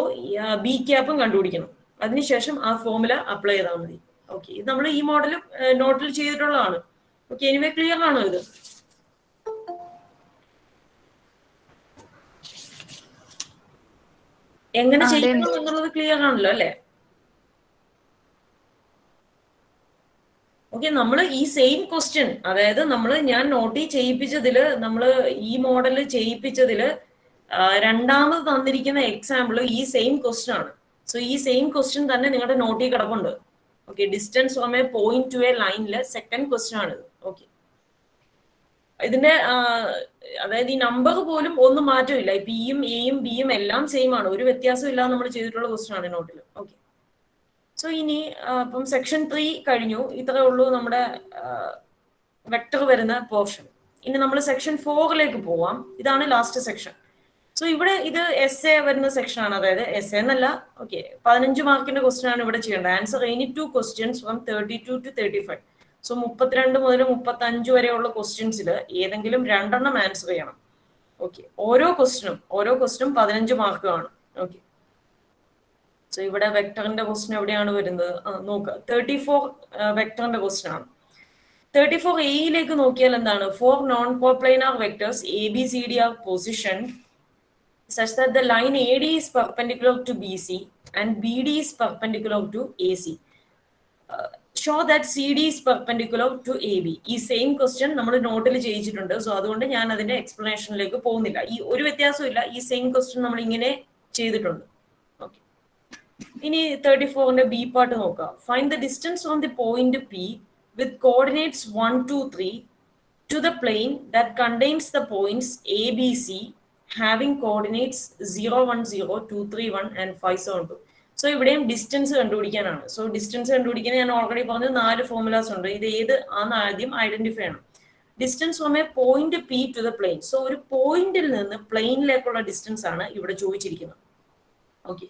B ക്യാപ്പും കണ്ടുപിടിക്കണം. അതിനുശേഷം ആ ഫോമുല അപ്ലൈ ചെയ്താൽ മതി. ഓക്കെ, ഇത് നമ്മൾ ഈ മോഡൽ നോട്ടിൽ ചെയ്തിട്ടുള്ളതാണ്. ഓക്കെ, എനിവേ ക്ലിയർ ആണോ ഇത്? എങ്ങനെ ചെയ്യണം എന്നുള്ളത് ക്ലിയർ ആണല്ലോ അല്ലെ? ഓക്കെ, നമ്മൾ ഈ സെയിം ക്വസ്റ്റ്യൻ, അതായത് ഞാൻ നോട്ടി ചെയ്യിപ്പിച്ചതില്, നമ്മൾ ഈ മോഡല് ചെയ്യിപ്പിച്ചതില് രണ്ടാമത് തന്നിരിക്കുന്ന എക്സാമ്പിൾ ഈ സെയിം ക്വസ്റ്റ്യൻ ആണ്. സോ ഈ സെയിം ക്വസ്റ്റ്യൻ തന്നെ നിങ്ങളുടെ നോട്ടി കിടപ്പുണ്ട്. Okay, distance from a point to A ലൈനിലെ സെക്കൻഡ് ക്വസ്റ്റ്യൻ ആണിത്. ഓക്കെ, ഇതിന്റെ അതായത് ഈ നമ്പർ പോലും ഒന്നും മാറ്റമില്ല. പിയും എയും ബിയും എല്ലാം സെയിം ആണ്, ഒരു വ്യത്യാസം ഇല്ലാതെ നമ്മൾ ചെയ്തിട്ടുള്ള ക്വസ്റ്റ്യൻ ആണ് നോട്ടിൽ. ഓക്കെ, സോ ഇനി ഇപ്പം സെക്ഷൻ 3 കഴിഞ്ഞു. ഇത്രേ ഉള്ളൂ നമ്മുടെ വെക്ടർ വരുന്ന പോർഷൻ. ഇനി നമ്മൾ സെക്ഷൻ 4ലേക്ക് പോവാം. ഇതാണ് ലാസ്റ്റ് സെക്ഷൻ. സോ ഇവിടെ ഇത് എസ് എ വരുന്ന സെക്ഷൻ ആണ്. അതായത് എസ് എ എന്നല്ല, ഓക്കെ, 15 മാർക്കിന്റെ ക്വസ്റ്റ്യൻ ആണ് ഇവിടെ ചെയ്യേണ്ടത്. Answer any 2 questions from 32 to 35. So 32 മുതൽ 35 വരെയുള്ള ക്വസ്റ്റ്യൻസിൽ ഏതെങ്കിലും 2 എണ്ണം ആൻസർ ചെയ്യണം. ഓക്കെ, ഓരോ ക്വസ്റ്റ്യനും 15 മാർക്ക് കാണും. ഓക്കെ, സോ ഇവിടെ വെക്ടറിന്റെ ക്വസ്റ്റ്യൻ എവിടെയാണ് വരുന്നത്? നോക്കുക, 34 വെക്ടറിന്റെ ക്വസ്റ്റ്യൻ ആണ്. 34 എയിലേക്ക് നോക്കിയാൽ എന്താണ്? 4 non coplanar vectors A B C D R position such that the line AD is perpendicular to BC and BD is perpendicular to AC. Show that CD is perpendicular to AB. ഈ സെയിം ക്വസ്റ്റ്യൻ നമ്മൾ നോട്ടിൽ ചെയ്യിച്ചിട്ടുണ്ട്. സോ അതുകൊണ്ട് ഞാൻ അതിന്റെ എക്സ്പ്ലനേഷനിലേക്ക് പോകുന്നില്ല. ഈ ഒരു വ്യത്യാസവും ഇല്ല, ഈ സെയിം ക്വസ്റ്റ്യൻ നമ്മൾ ഇങ്ങനെ ചെയ്തിട്ടുണ്ട്. ഓക്കെ, ഇനി 34ന്റെ ബി പാർട്ട് നോക്കാം. Find the distance from the point P with coordinates 1 2 3 to the plane that contains the points A, B, C having coordinates 0, 1, 0, 2, 3, 1 and 5, 7, 2. So ഇവിടെയും ഡിസ്റ്റൻസ് കണ്ടുപിടിക്കാനാണ്. സോ ഡിസ്റ്റൻസ് കണ്ടുപിടിക്കാൻ ഞാൻ ഓൾറെഡി പറഞ്ഞു 4 ഫോർമുലാസ് ഉണ്ട്. ഇത് ഏത് ആണെന്ന് ആദ്യം ഐഡന്റിഫൈ ചെയ്യണം. Distance from a point P to the plane. So ഒരു പോയിന്റിൽ നിന്ന് പ്ലെയിനിലേക്കുള്ള ഡിസ്റ്റൻസ് ആണ് ഇവിടെ ചോദിച്ചിരിക്കുന്നത്. Okay,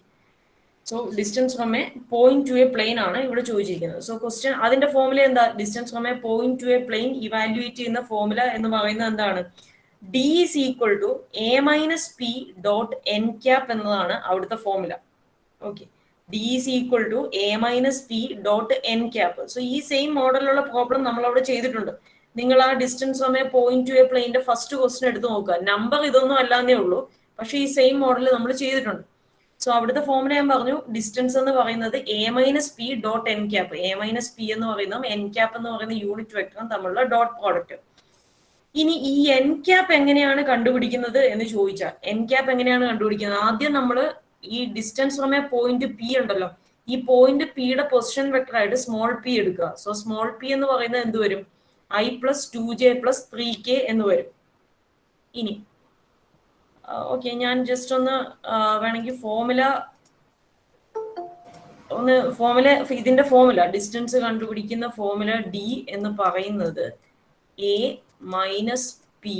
so distance from a point to a plane ആണ് ഇവിടെ ചോദിച്ചിരിക്കുന്നത്. സോ ക്വസ്റ്റ്യൻ അതിന്റെ ഫോർമുല എന്താ? Distance from a point to a plane evaluate ചെയ്യുന്ന ഫോർമുല എന്ന് പറയുന്നത് എന്താണ്? D is equal to A minus P dot N cap എന്നതാണ് അവിടുത്തെ formula. Okay, D is equal to A minus P dot N cap. So ഈ സെയിം മോഡലുള്ള പ്രോബ്ലം നമ്മൾ അവിടെ ചെയ്തിട്ടുണ്ട്. നിങ്ങൾ ആ distance from a point to a പ്ലെയിന്റെ ഫസ്റ്റ് ക്വസ്റ്റ്യൻ എടുത്ത് നോക്കുക. നമ്പർ ഇതൊന്നും അല്ലാന്നേ ഉള്ളൂ, പക്ഷെ ഈ സെയിം മോഡൽ നമ്മൾ ചെയ്തിട്ടുണ്ട്. സോ അവിടുത്തെ ഫോർമുല ഞാൻ പറഞ്ഞു, ഡിസ്റ്റൻസ് എന്ന് പറയുന്നത് A minus P dot N cap. A minus P എന്ന് പറയുന്നതും എൻ ക്യാപ് എന്ന് പറയുന്ന യൂണിറ്റ് വെക്ടറും തമ്മിലുള്ള ഡോട്ട് പ്രോഡക്റ്റ്. ഇനി ഈ എൻ ക്യാപ് എങ്ങനെയാണ് കണ്ടുപിടിക്കുന്നത് എന്ന് ചോദിച്ചാൽ, എൻ ക്യാപ് എങ്ങനെയാണ് കണ്ടുപിടിക്കുന്നത്? ആദ്യം നമ്മൾ ഈ distance from a point P ഉണ്ടല്ലോ, ഈ പോയിന്റ് പിയുടെ പൊസിഷൻ വെക്ടർ ആയിട്ട് സ്മോൾ പി എടുക്കുക. സോ സ്മോൾ പി എന്ന് പറയുന്നത് എന്ത് വരും? i plus 2j plus 3k എന്ന് വരും. ഇനി ഓക്കെ, ഞാൻ ജസ്റ്റ് ഒന്ന് വേണമെങ്കിൽ ഇതിന്റെ ഫോർമുല ഡിസ്റ്റൻസ് കണ്ടുപിടിക്കുന്ന ഫോർമുല ഡി എന്ന് പറയുന്നത് A minus P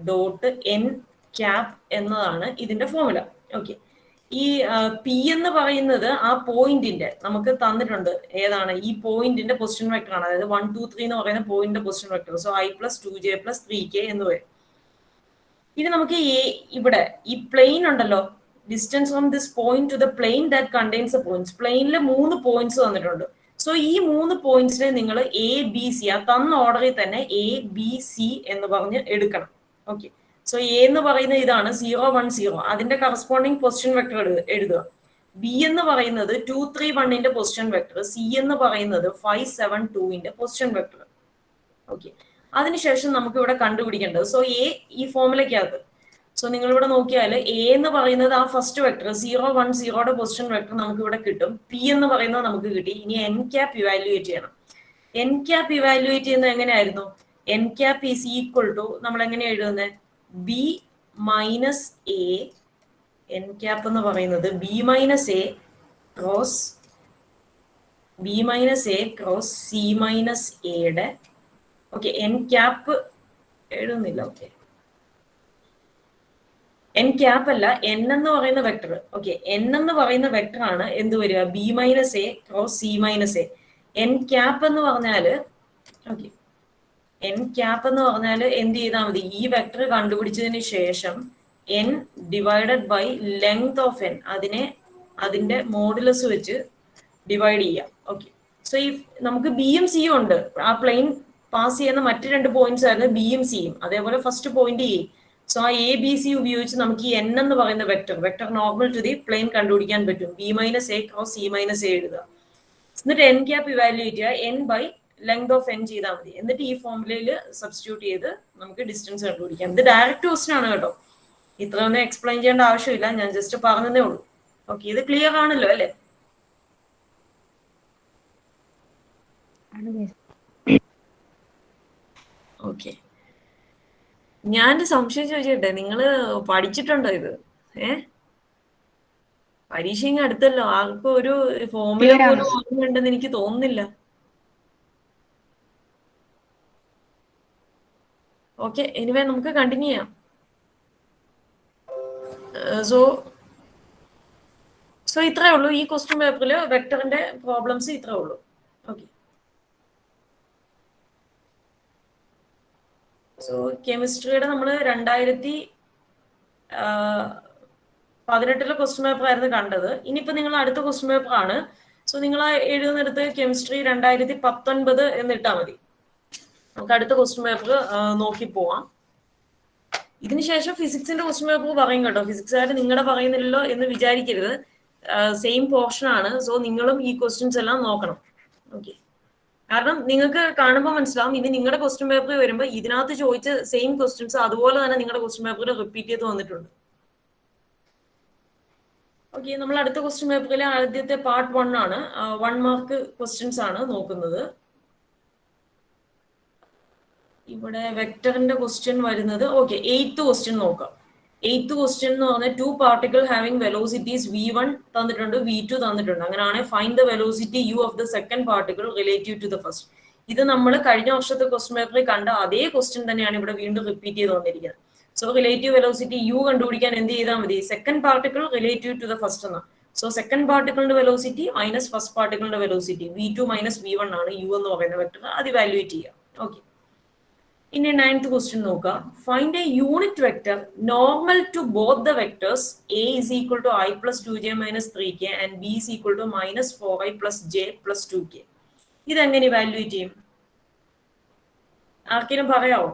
dot N cap എന്നതാണ് ഇതിന്റെ ഫോർമുല. ഓക്കെ, ഈ പി എന്ന് പറയുന്നത് ആ പോയിന്റിന്റെ നമുക്ക് തന്നിട്ടുണ്ട്. ഏതാണ്? ഈ പോയിന്റിന്റെ പൊസിഷൻ വെക്ടർ ആണ്. അതായത് 1, 2, 3 എന്ന് പറയുന്ന പോയിന്റിന്റെ position vector. So i plus 2j plus 3k എന്ന് വരും. ഇനി നമുക്ക് ഇവിടെ ഈ പ്ലെയിൻ ഉണ്ടല്ലോ, distance from this point two the plain that contains A points. പ്ലെയിനിൽ 3 പോയിന്റ്സ് തന്നിട്ടുണ്ട്. സോ ഈ 3 പോയിന്റ്സിനെ നിങ്ങൾ എ ബി സി, ആ തന്ന ഓർഡറിൽ തന്നെ എ ബി സി എന്ന് പറഞ്ഞ് എടുക്കണം. ഓക്കെ, സോ എ എന്ന് പറയുന്നത് ഇതാണ് 0, 1, 0, അതിന്റെ കറസ്പോണ്ടിങ് പൊസിഷൻ വെക്ടർ എഴുതുക. ബി എന്ന് പറയുന്നത് 2, 3, 1ന്റെ പൊസിഷൻ വെക്ടർ. സി എന്ന് പറയുന്നത് 5, 7, 2ന്റെ പൊസിഷൻ വെക്ടർ. ഓക്കെ, അതിനുശേഷം നമുക്ക് ഇവിടെ കണ്ടുപിടിക്കേണ്ടത്, സോ എ ഈ ഫോർമുലയ്ക്കകത്ത്, സോ നിങ്ങൾ ഇവിടെ നോക്കിയാൽ എ എന്ന് പറയുന്നത് ആ ഫസ്റ്റ് വെക്ടർ 0, 1, 0യുടെ പൊസിഷൻ വെക്ടർ നമുക്ക് ഇവിടെ കിട്ടും. പി എന്ന് പറയുന്നത് നമുക്ക് കിട്ടി. ഇനി എൻ ക്യാപ് ഇവാലുവേറ്റ് ചെയ്യണം. എൻ ക്യാപ് ഇവാലുവേറ്റ് ചെയ്യുന്നത് എങ്ങനെയായിരുന്നു? N cap is equal to നമ്മൾ എങ്ങനെ എഴുതുന്നത്? B minus A, N cap എന്ന് പറയുന്നത് B minus A cross C minus എയുടെ, ഓക്കെ, എൻ ക്യാപ് എഴുതുന്നില്ല. ഓക്കെ, എൻ ക്യാപ് അല്ല, എൻ എന്ന് പറയുന്ന വെക്ടർ. ഓക്കെ, എൻ എന്ന് പറയുന്ന വെക്ടർ ആണ് എന്ത് വരിക? B minus A cross C minus A. N cap എന്ന് പറഞ്ഞാല്, ഓക്കെ, എൻ ക്യാപ് എന്ന് പറഞ്ഞാൽ എന്ത് ചെയ്താൽ മതി? ഈ വെക്ടർ കണ്ടുപിടിച്ചതിന് ശേഷം N divided by length of N, അതിന്റെ മോഡുലസ് വെച്ച് ഡിവൈഡ് ചെയ്യാം. ഓക്കെ, സോ ഈ നമുക്ക് ബിയും സിയും ഉണ്ട്. ആ പ്ലെയിൻ പാസ് ചെയ്യുന്ന മറ്റ് 2 പോയിന്റ്സ് ആയിരുന്നു ബിയും സിയും. അതേപോലെ ഫസ്റ്റ് പോയിന്റ് എ. സോ ആ എ ബി സി ഉപയോഗിച്ച് നമുക്ക് ഈ എൻ എന്ന് പറയുന്ന vector normal to the plane കണ്ടുപിടിക്കാൻ പറ്റും. B minus A cross C minus A എഴുതുക. എന്നിട്ട് എൻ ക്യാപ് ഇവാലുവേറ്റ് ചെയ്യുക. N by length of N ചെയ്താൽ മതി. എന്നിട്ട് ഈ ഫോർമുലയിൽ സബ്സ്റ്റിറ്റ്യൂട്ട് ചെയ്ത് നമുക്ക് ഡിസ്റ്റൻസ് കണ്ടുപിടിക്കാം. ഇത് ഡയറക്റ്റ് ക്വസ്റ്റൻ ആണ് കേട്ടോ, ഇത്രയൊന്നും എക്സ്പ്ലെയിൻ ചെയ്യേണ്ട ആവശ്യമില്ല, ഞാൻ ജസ്റ്റ് പറഞ്ഞതേ ഉള്ളൂ. ഓക്കെ, ഇത് ക്ലിയർ ആണല്ലോ അല്ലേ? ഓക്കെ, ഞാൻ സംശയം ചോദിച്ചോട്ടെ, നിങ്ങള് പഠിച്ചിട്ടുണ്ടോ ഇത്? പരീക്ഷ ഇങ്ങ് അടുത്തല്ലോ, ആർക്കും ഒരു ഫോർമുല പോലും ഓർമ്മയുണ്ടെന്ന് എനിക്ക് തോന്നുന്നില്ല. ഓക്കെ, എനിവേ നമുക്ക് കണ്ടിന്യൂ ചെയ്യാം. സോ ഇത്രേ ഉള്ളൂ ഈ ക്വസ്റ്റ്യൻ പേപ്പറിൽ വെക്ടറിന്റെ പ്രോബ്ലംസ് ഇത്രേ ഉള്ളൂ. ഓക്കെ, സോ കെമിസ്ട്രിയുടെ നമ്മൾ 2018 ക്വസ്റ്റ്യൻ പേപ്പർ ആയിരുന്നു കണ്ടത്. ഇനിയിപ്പോ നിങ്ങൾ അടുത്ത ക്വസ്റ്റ്യൻ പേപ്പർ ആണ്. സോ നിങ്ങൾ എഴുതുന്നിടത്ത് കെമിസ്ട്രി 2019 എന്നിട്ടാ മതി. നമുക്ക് അടുത്ത ക്വസ്റ്റ്യൻ പേപ്പർ നോക്കി പോവാം. ഇതിനുശേഷം ഫിസിക്സിന്റെ ക്വസ്റ്റ്യൻ പേപ്പർ പറയും കേട്ടോ. ഫിസിക്സ് ആയിട്ട് നിങ്ങളുടെ പറയുന്നില്ലല്ലോ എന്ന് വിചാരിക്കരുത്, സെയിം പോർഷൻ ആണ്. സോ നിങ്ങളും ഈ ക്വസ്റ്റ്യൻസ് എല്ലാം നോക്കണം. ഓക്കെ, കാരണം നിങ്ങൾക്ക് കാണുമ്പോൾ മനസ്സിലാവും, ഇനി നിങ്ങളുടെ ക്വസ്റ്റ്യൻ പേപ്പറിൽ വരുമ്പോൾ ഇതിനകത്ത് ചോദിച്ച സെയിം ക്വസ്റ്റ്യൻസ് അതുപോലെ തന്നെ നിങ്ങളുടെ ക്വസ്റ്റ്യൻ പേപ്പറിൽ റിപ്പീറ്റ് ചെയ്ത് വന്നിട്ടുണ്ട്. ഓക്കെ, നമ്മൾ അടുത്ത ക്വസ്റ്റ്യൻ പേപ്പറിലെ ആദ്യത്തെ പാർട്ട് 1 ആണ്. 1 മാർക്ക് ക്വസ്റ്റ്യൻസ് ആണ് നോക്കുന്നത്. ഇവിടെ വെക്ടറിന്റെ ക്വസ്റ്റ്യൻ വരുന്നത് ഓക്കെ 8th ക്വസ്റ്റ്യൻ നോക്കാം. 8th ക്വസ്റ്റ്യൻ എന്ന് പറഞ്ഞാൽ 2 പാർട്ടിക്കിൾ ഹാവിംഗ് വെലോസിറ്റീസ് v1 തന്നിട്ടുണ്ട്, v2 തന്നിട്ടുണ്ട്. അങ്ങനെയാണെങ്കിൽ find the velocity u of the second particle relative to the first. ഇത് നമ്മൾ കഴിഞ്ഞ വർഷത്തെ ക്വസ്റ്റ്യൻ പേപ്പറിൽ കണ്ട അതേ ക്വസ്റ്റ്യൻ തന്നെയാണ് ഇവിടെ വീണ്ടും റിപ്പീറ്റ് ചെയ്ത് വന്നിരിക്കുന്നത്. സോ റിലേറ്റീവ് വെലോസിറ്റി u കണ്ടുപിടിക്കാൻ എന്ത് ചെയ്താൽ മതി? Second particle relative to the first എന്നാണ്. സോ സെക്കൻഡ് പാർട്ടിക്കിളിന്റെ വെലോസിറ്റി മൈനസ് ഫസ്റ്റ് പാർട്ടിക്കിളിന്റെ വെലോസിറ്റി v2 മൈനസ് v1 ആണ് u എന്ന് പറയുന്ന വെക്ടർ. അത് ഇവാലുവേറ്റ് ചെയ്യാം. ഓക്കെ. ഇനി 9th ക്വസ്റ്റ്യൻ നോക്കുക. Find a unit vector normal to both the vectors a is equal to I plus 2j minus 3k and b is equal to minus 4i plus j plus 2k. ഇതെങ്ങനെ ഇവാലുവേറ്റ് ചെയ്യും? ആർക്കെങ്കിലും പറയാവോ?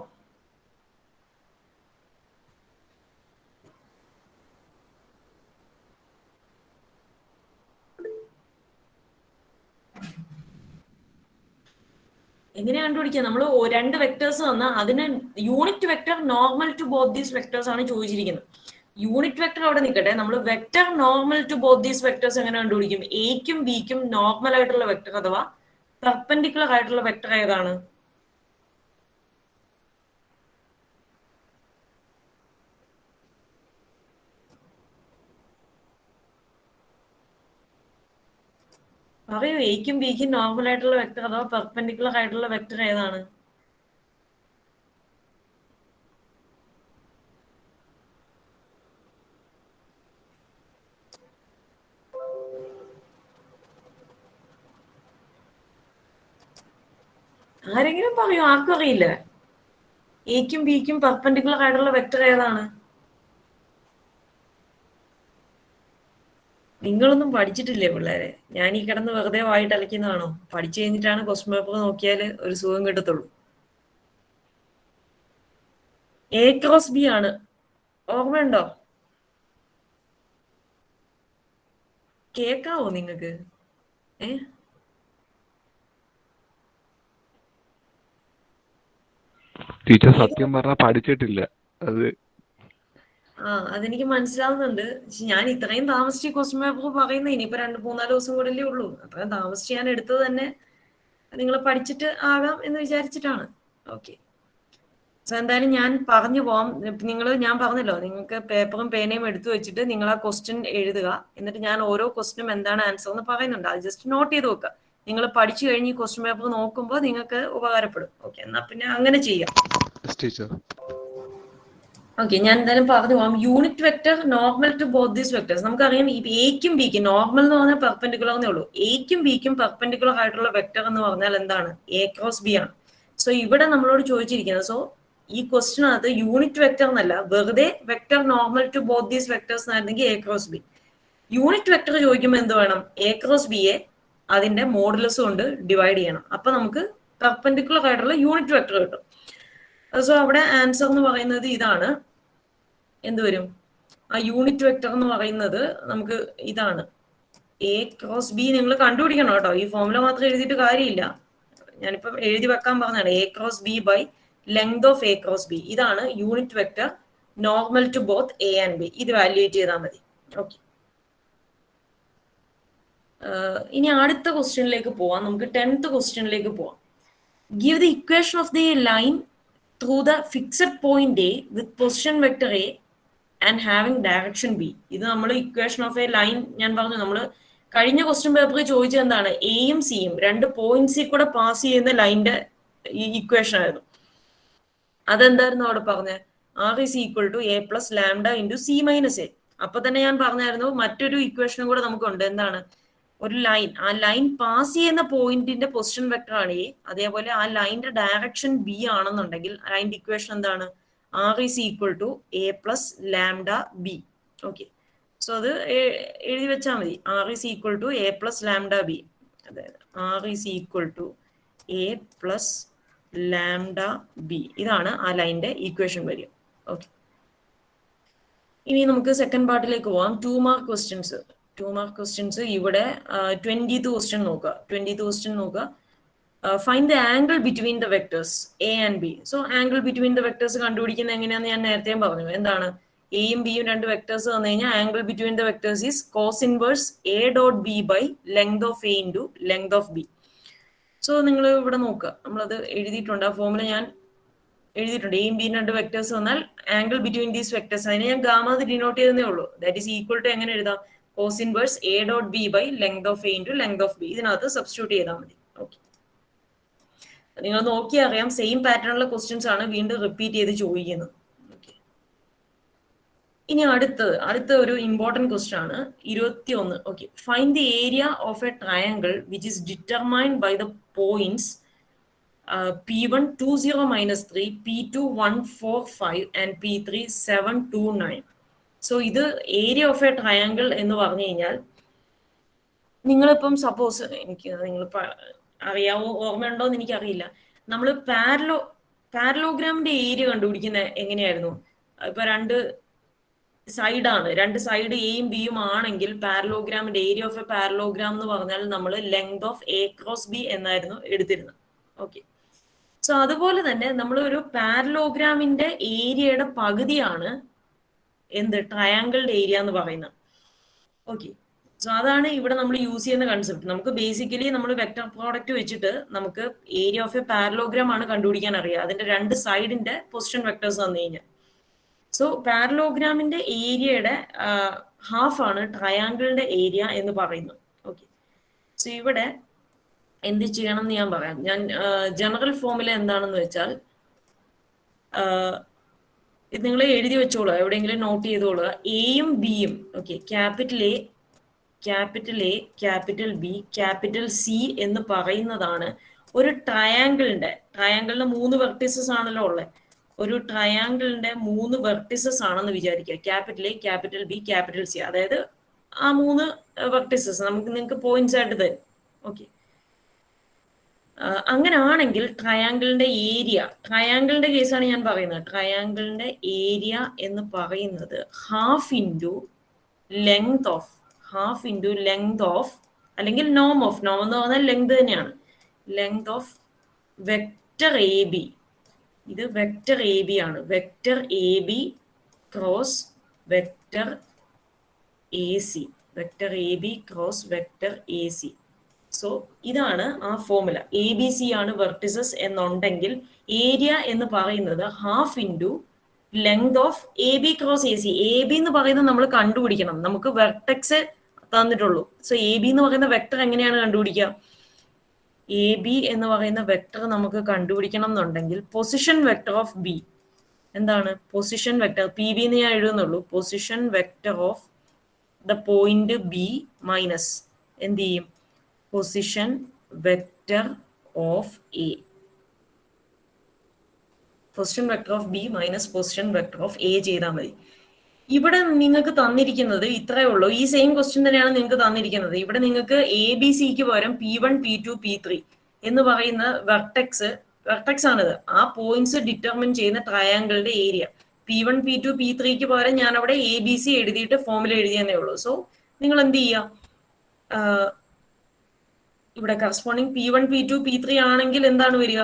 എങ്ങനെ കണ്ടുപിടിക്കുക? നമ്മൾ 2 വെക്ടേഴ്സ് തന്നാൽ അതിന് unit vector normal to both these vectors ആണ് ചോദിച്ചിരിക്കുന്നത്. യൂണിറ്റ് വെക്ടർ അവിടെ നിൽക്കട്ടെ, നമ്മൾ vector normal to both these vectors എങ്ങനെ കണ്ടുപിടിക്കും? എക്കും ബിക്കും നോർമൽ ആയിട്ടുള്ള വെക്ടർ അഥവാ പെർപെൻഡിക്കുലർ ആയിട്ടുള്ള വെക്ടർ ഏതാണ്? പറയൂ, എക്കും ബിക്കും നോർമൽ ആയിട്ടുള്ള വെക്ടർ അഥവാ പെർപെൻഡിക്കുലർ ആയിട്ടുള്ള വെക്ടർ ഏതാണ്? ആരെങ്കിലും പറയൂ, ആർക്കും അറിയില്ല. എക്കും ബിക്കും പെർപെൻഡിക്കുലർ ആയിട്ടുള്ള വെക്ടർ ഏതാണ്? നിങ്ങളൊന്നും പഠിച്ചിട്ടില്ലേ പിള്ളേരെ? ഞാൻ ഈ കിടന്ന് വെറുതെ വായിട്ട് അലക്കുന്നതാണോ? പഠിച്ചു കഴിഞ്ഞിട്ടാണ് ക്വസ്റ്റ്യൻ പേപ്പർ നോക്കിയാൽ ഒരു സുഖം കിട്ടത്തുള്ളൂ. എ ക്രോസ് ബി ആണ്, ഓർമ്മയുണ്ടോ? കേക്കാവോ നിങ്ങക്ക്?
ടീച്ചർ സത്യം പറഞ്ഞാൽ പഠിച്ചിട്ടില്ല അത്.
അതെനിക്ക് മനസ്സിലാവുന്നുണ്ട്. ഞാൻ ഇത്രയും താമസിച്ച് ക്വസ്റ്റ്യൻ പേപ്പർ പറയുന്നത് ഇനിയിപ്പോ 2-3-4 ദിവസം കൂടെ അല്ലേ ഉള്ളൂ. അത്രയും താമസിച്ച് ഞാൻ എടുത്തത് തന്നെ നിങ്ങൾ പഠിച്ചിട്ട് ആകാം എന്ന് വിചാരിച്ചിട്ടാണ്. ഓക്കെ. സോ എന്തായാലും ഞാൻ പറഞ്ഞു പോവാം. ഞാൻ പറഞ്ഞല്ലോ, നിങ്ങൾക്ക് പേപ്പറും പേനയും എടുത്തു വെച്ചിട്ട് നിങ്ങൾ ആ ക്വസ്റ്റ്യൻ എഴുതുക. എന്നിട്ട് ഞാൻ ഓരോ ക്വസ്റ്റ്യനും എന്താണ് ആൻസർ എന്ന് പറയുന്നുണ്ട്, അത് ജസ്റ്റ് നോട്ട് ചെയ്ത് വെക്കുക. നിങ്ങൾ പഠിച്ചു കഴിഞ്ഞ് ഈ ക്വസ്റ്റ്യൻ പേപ്പർ നോക്കുമ്പോൾ നിങ്ങൾക്ക് ഉപകാരപ്പെടും. ഓക്കെ, എന്നാ പിന്നെ അങ്ങനെ ചെയ്യാം. ഓക്കെ, ഞാൻ എന്തായാലും പറഞ്ഞു പോവാം. Unit vector normal to both these vectors. നമുക്കറിയാം ഈ എക്കും ബിക്കും നോർമൽ എന്ന് പറഞ്ഞാൽ പെർപെൻഡിക്കുലർ എന്നേ ഉള്ളൂ. എക്കും ബിക്കും പെർപെൻഡിക്കുലർ ആയിട്ടുള്ള വെക്ടർ എന്ന് പറഞ്ഞാൽ എന്താണ്? എ ക്രോസ് ബി ആണ്. സോ ഇവിടെ നമ്മളോട് ചോദിച്ചിരിക്കുന്നത്, സോ ഈ ക്വസ്റ്റിനകത്ത് യൂണിറ്റ് വെക്ടർ എന്നല്ല, വെറുതെ vector normal to both these vectors എന്നായിരുന്നെങ്കിൽ A cross B. Unit vector ചോദിക്കുമ്പോൾ എന്ത് വേണം? എ ക്രോസ് ബിയെ അതിന്റെ മോഡുലസ് കൊണ്ട് ഡിവൈഡ് ചെയ്യണം. അപ്പൊ നമുക്ക് പെർപെൻഡിക്കുലർ ആയിട്ടുള്ള യൂണിറ്റ് വെക്ടർ കിട്ടും. സോ അവിടെ ആൻസർ എന്ന് പറയുന്നത് ഇതാണ്. എന്ത് വരും? ആ യൂണിറ്റ് വെക്ടർ എന്ന് പറയുന്നത് നമുക്ക് ഇതാണ്, എ ക്രോസ് ബി. നിങ്ങൾ കണ്ടുപിടിക്കണം കേട്ടോ, ഈ ഫോമുല മാത്രം എഴുതിയിട്ട് കാര്യമില്ല. ഞാനിപ്പം എഴുതി വെക്കാൻ പറഞ്ഞതാണ്, A cross B by length of A cross B. ഇതാണ് unit vector normal to both A and B. ഇത് വാല്യുവേറ്റ് ചെയ്താൽ മതി. ഓക്കെ, ഇനി അടുത്ത ക്വസ്റ്റ്യനിലേക്ക് പോവാം. നമുക്ക് 10th ക്വസ്റ്റ്യനിലേക്ക് പോവാം. Give the equation of the line through the fixed point A with position vector A and having direction B. ഇത് നമ്മൾ ഇക്വേഷൻ ഓഫ് എ ലൈൻ, ഞാൻ പറഞ്ഞു നമ്മൾ കഴിഞ്ഞ ക്വസ്റ്റ്യൻ പേപ്പറിൽ ചോദിച്ചത് എന്താണ്? എയും സിയും 2 പോയിന്റ്സിൽ കൂടെ പാസ് ചെയ്യുന്ന ലൈനിന്റെ ഇക്വേഷൻ ആയിരുന്നു. അതെന്തായിരുന്നു അവിടെ പറഞ്ഞത്? R is equal to A plus lambda into C minus A. അപ്പൊ തന്നെ ഞാൻ പറഞ്ഞായിരുന്നു മറ്റൊരു ഇക്വേഷനും കൂടെ നമുക്കുണ്ട്. എന്താണ്? ഒരു ലൈൻ, ആ ലൈൻ പാസ് ചെയ്യുന്ന പോയിന്റിന്റെ പൊസിഷൻ വെക്ടർ ആണ് എ, അതേപോലെ ആ ലൈനിന്റെ ഡയറക്ഷൻ ബി ആണെന്നുണ്ടെങ്കിൽ അതിന്റെ ഇക്വേഷൻ എന്താണ്? R is equal to A plus lambda B. Okay, so അത് എഴുതി വെച്ചാൽ മതി. R is equal to A plus lambda B. അതായത് R is equal to A plus lambda B. ഇതാണ് ആ ലൈനിന്റെ ഈക്വേഷൻ വരിക. ഓക്കെ, ഇനി നമുക്ക് സെക്കൻഡ് പാർട്ടിലേക്ക് പോവാം. 2 മാർക്ക് ക്വസ്റ്റ്യൻസ്. 2 മാർക്ക് ക്വസ്റ്റ്യൻസ് ഇവിടെ 20th ക്വസ്റ്റ്യൻ നോക്കുക. 20th ക്വസ്റ്റ്യൻ നോക്കുക. Find the angle between the vectors A and B. So angle between the vectors കണ്ടുപിടിക്കുന്നത് എങ്ങനെയാണെന്ന് ഞാൻ നേരത്തെ പറഞ്ഞു. എന്താണ്? എയും ബിയും 2 വെക്ടേഴ്സ് തന്നു കഴിഞ്ഞാൽ angle between the vectors is cos inverse A dot B by length of A into length of B. So നിങ്ങൾ ഇവിടെ നോക്കുക, നമ്മളത് എഴുതിയിട്ടുണ്ട്. ആ ഫോമുല ഞാൻ എഴുതിയിട്ടുണ്ട്. എയും ബിയും രണ്ട് വെക്ടേഴ്സ് വന്നാൽ ആംഗിൾ ബിറ്റ്വീൻ ദീസ് വെക്ടേഴ്സ്, അതിനെ ഞാൻ ഗാമ ഡിനോട്ട് ചെയ്തേ ഉള്ളൂ. ദാറ്റ് ഈസ് ഈക്വൽ ടു എങ്ങനെ എഴുതാം? Cos inverse A dot B by length of A into length of B. ഇതിനകത്ത് സബ്സ്റ്റിറ്റ്യൂട്ട് ചെയ്താൽ മതി. ഓക്കെ, നിങ്ങൾ നോക്കിയാൽ അറിയാം സെയിം പാറ്റേണിലുള്ള ക്വസ്റ്റ്യൻസ് ആണ് വീണ്ടും റിപ്പീറ്റ് ചെയ്ത് ചോദിക്കുന്നത്. ഇനി അടുത്ത ഒരു ഇമ്പോർട്ടന്റ് ക്വസ്റ്റ്യൻ ആണ് 21. Okay, find the area of a triangle which is determined by the points P1 20 minus 3, P2 145 and P3 729. So ഇത് ഏരിയ ഓഫ് എ ട്രയാങ്കിൾ എന്ന് പറഞ്ഞു കഴിഞ്ഞാൽ നിങ്ങളിപ്പം സപ്പോസ് നിങ്ങൾ അറിയാവോ ഓർമ്മയുണ്ടോ എന്ന് എനിക്കറിയില്ല. നമ്മൾ പാരലോഗ്രാമിന്റെ ഏരിയ കണ്ടുപിടിക്കുന്ന എങ്ങനെയായിരുന്നു? ഇപ്പൊ രണ്ട് സൈഡ് എയും ബിയും ആണെങ്കിൽ പാരലോഗ്രാമിന്റെ ഏരിയ ഓഫ് എ പാരലോഗ്രാം എന്ന് പറഞ്ഞാൽ നമ്മൾ length of A cross B എന്നായിരുന്നു എടുത്തിരുന്നത്. ഓക്കെ, സോ അതുപോലെ തന്നെ നമ്മൾ ഒരു പാരലോഗ്രാമിന്റെ ഏരിയയുടെ പകുതിയാണ് എന്ത് ട്രയാങ്കിളിന്റെ ഏരിയ എന്ന് പറയുന്നത്. ഓക്കെ, സോ അതാണ് ഇവിടെ നമ്മൾ യൂസ് ചെയ്യുന്ന കൺസെപ്റ്റ്. നമുക്ക് ബേസിക്കലി നമ്മൾ വെക്ടർ പ്രോഡക്റ്റ് വെച്ചിട്ട് നമുക്ക് ഏരിയ ഓഫ് എ പാരലോഗ്രാം ആണ് കണ്ടുപിടിക്കാൻ അറിയാം, അതിന്റെ രണ്ട് സൈഡിന്റെ പൊസിഷൻ വെക്ടേഴ്സ് തന്നു കഴിഞ്ഞാൽ. സോ പാരലോഗ്രാമിന്റെ ഏരിയയുടെ ഹാഫ് ആണ് ട്രയാങ്കിളിന്റെ ഏരിയ എന്ന് പറയുന്നത്. ഓക്കെ, സോ ഇവിടെ എന്ത് ചെയ്യണം എന്ന് ഞാൻ പറയാം. ഞാൻ ജനറൽ ഫോമിൽ എന്താണെന്ന് വെച്ചാൽ ഇത് നിങ്ങൾ എഴുതി വെച്ചോളുക, എവിടെയെങ്കിലും നോട്ട് ചെയ്തോളുക. എയും ബിയും, okay, capital A, capital B, capital C എന്ന് പറയുന്നതാണ് ഒരു ട്രയാങ്കിളിന്റെ 3 വെർട്ടിസസ് ആണല്ലോ ഉള്ളത്. ഒരു ട്രയാങ്കിളിന്റെ 3 വെർട്ടിസസ് ആണെന്ന് വിചാരിക്കുക. Capital A, capital B, capital C, അതായത് ആ 3 വെർട്ടിസസ് നിങ്ങൾക്ക് പോയിന്റ്സ് ആയിട്ട് തരും. ഓക്കെ, അങ്ങനെ ആണെങ്കിൽ ട്രയാങ്കിളിന്റെ കേസാണ് ഞാൻ പറയുന്നത്. ട്രയാങ്കിളിന്റെ ഏരിയ എന്ന് പറയുന്നത് ഹാഫ് ഇൻറ്റു ലെങ്ത് ഓഫ് അല്ലെങ്കിൽ നോം എന്ന് പറഞ്ഞാൽ ലെങ്ത് തന്നെയാണ്, length of vector A B. ഇത് വെക്ടർ എ ബി ആണ്, vector A B cross vector A C, vector A B cross vector A C. So ഇതാണ് ആ ഫോർമുല. എ ബി സി ആണ് വെർട്ടിസസ് എന്നുണ്ടെങ്കിൽ ഏരിയ എന്ന് പറയുന്നത് half into length of A B cross A C. A B എന്ന് പറയുന്നത് നമ്മൾ കണ്ടുപിടിക്കണം, നമുക്ക് വെർട്ടെക്സ് തന്നിട്ടുള്ളൂ. സോ എ ബി എന്ന് പറയുന്ന വെക്ടർ എങ്ങനെയാണ് കണ്ടുപിടിക്കുക? എ ബി എന്ന് പറയുന്ന വെക്ടർ നമുക്ക് കണ്ടുപിടിക്കണം എന്നുണ്ടെങ്കിൽ പൊസിഷൻ വെക്ടർ ഓഫ് ബി എന്താണ്? പൊസിഷൻ വെക്ടർ പി ബി എന്ന് ഞാൻ എഴുതുന്നുള്ളൂ. Position vector of the point B minus എന്ത് ചെയ്യും? Position vector of A. Position vector of B minus position vector of A ചെയ്താൽ മതി. ഇവിടെ നിങ്ങൾക്ക് തന്നിരിക്കുന്നത് ഇത്രയേ ഉള്ളൂ. ഈ സെയിം ക്വസ്റ്റ്യൻ തന്നെയാണ് നിങ്ങൾക്ക് തന്നിരിക്കുന്നത്. ഇവിടെ നിങ്ങൾക്ക് എ ബി സിക്ക് പകരം P1, P2, P3 എന്ന് പറയുന്ന വെർട്ടെക്സ് ആണിത്. ആ പോയിന്റ്സ് ഡിറ്റർമിൻ ചെയ്യുന്ന ട്രയാങ്കിളിന്റെ ഏരിയ. P1, P2, P3ക്ക് പകരം ഞാൻ അവിടെ എ ബി സി എഴുതിയിട്ട് ഫോമിൽ എഴുതിയെന്നേ ഉള്ളൂ. സോ നിങ്ങൾ എന്ത് ചെയ്യുക? ഇവിടെ കറസ്പോണ്ടിങ് P1, P2, P3 ആണെങ്കിൽ എന്താണ് വരിക?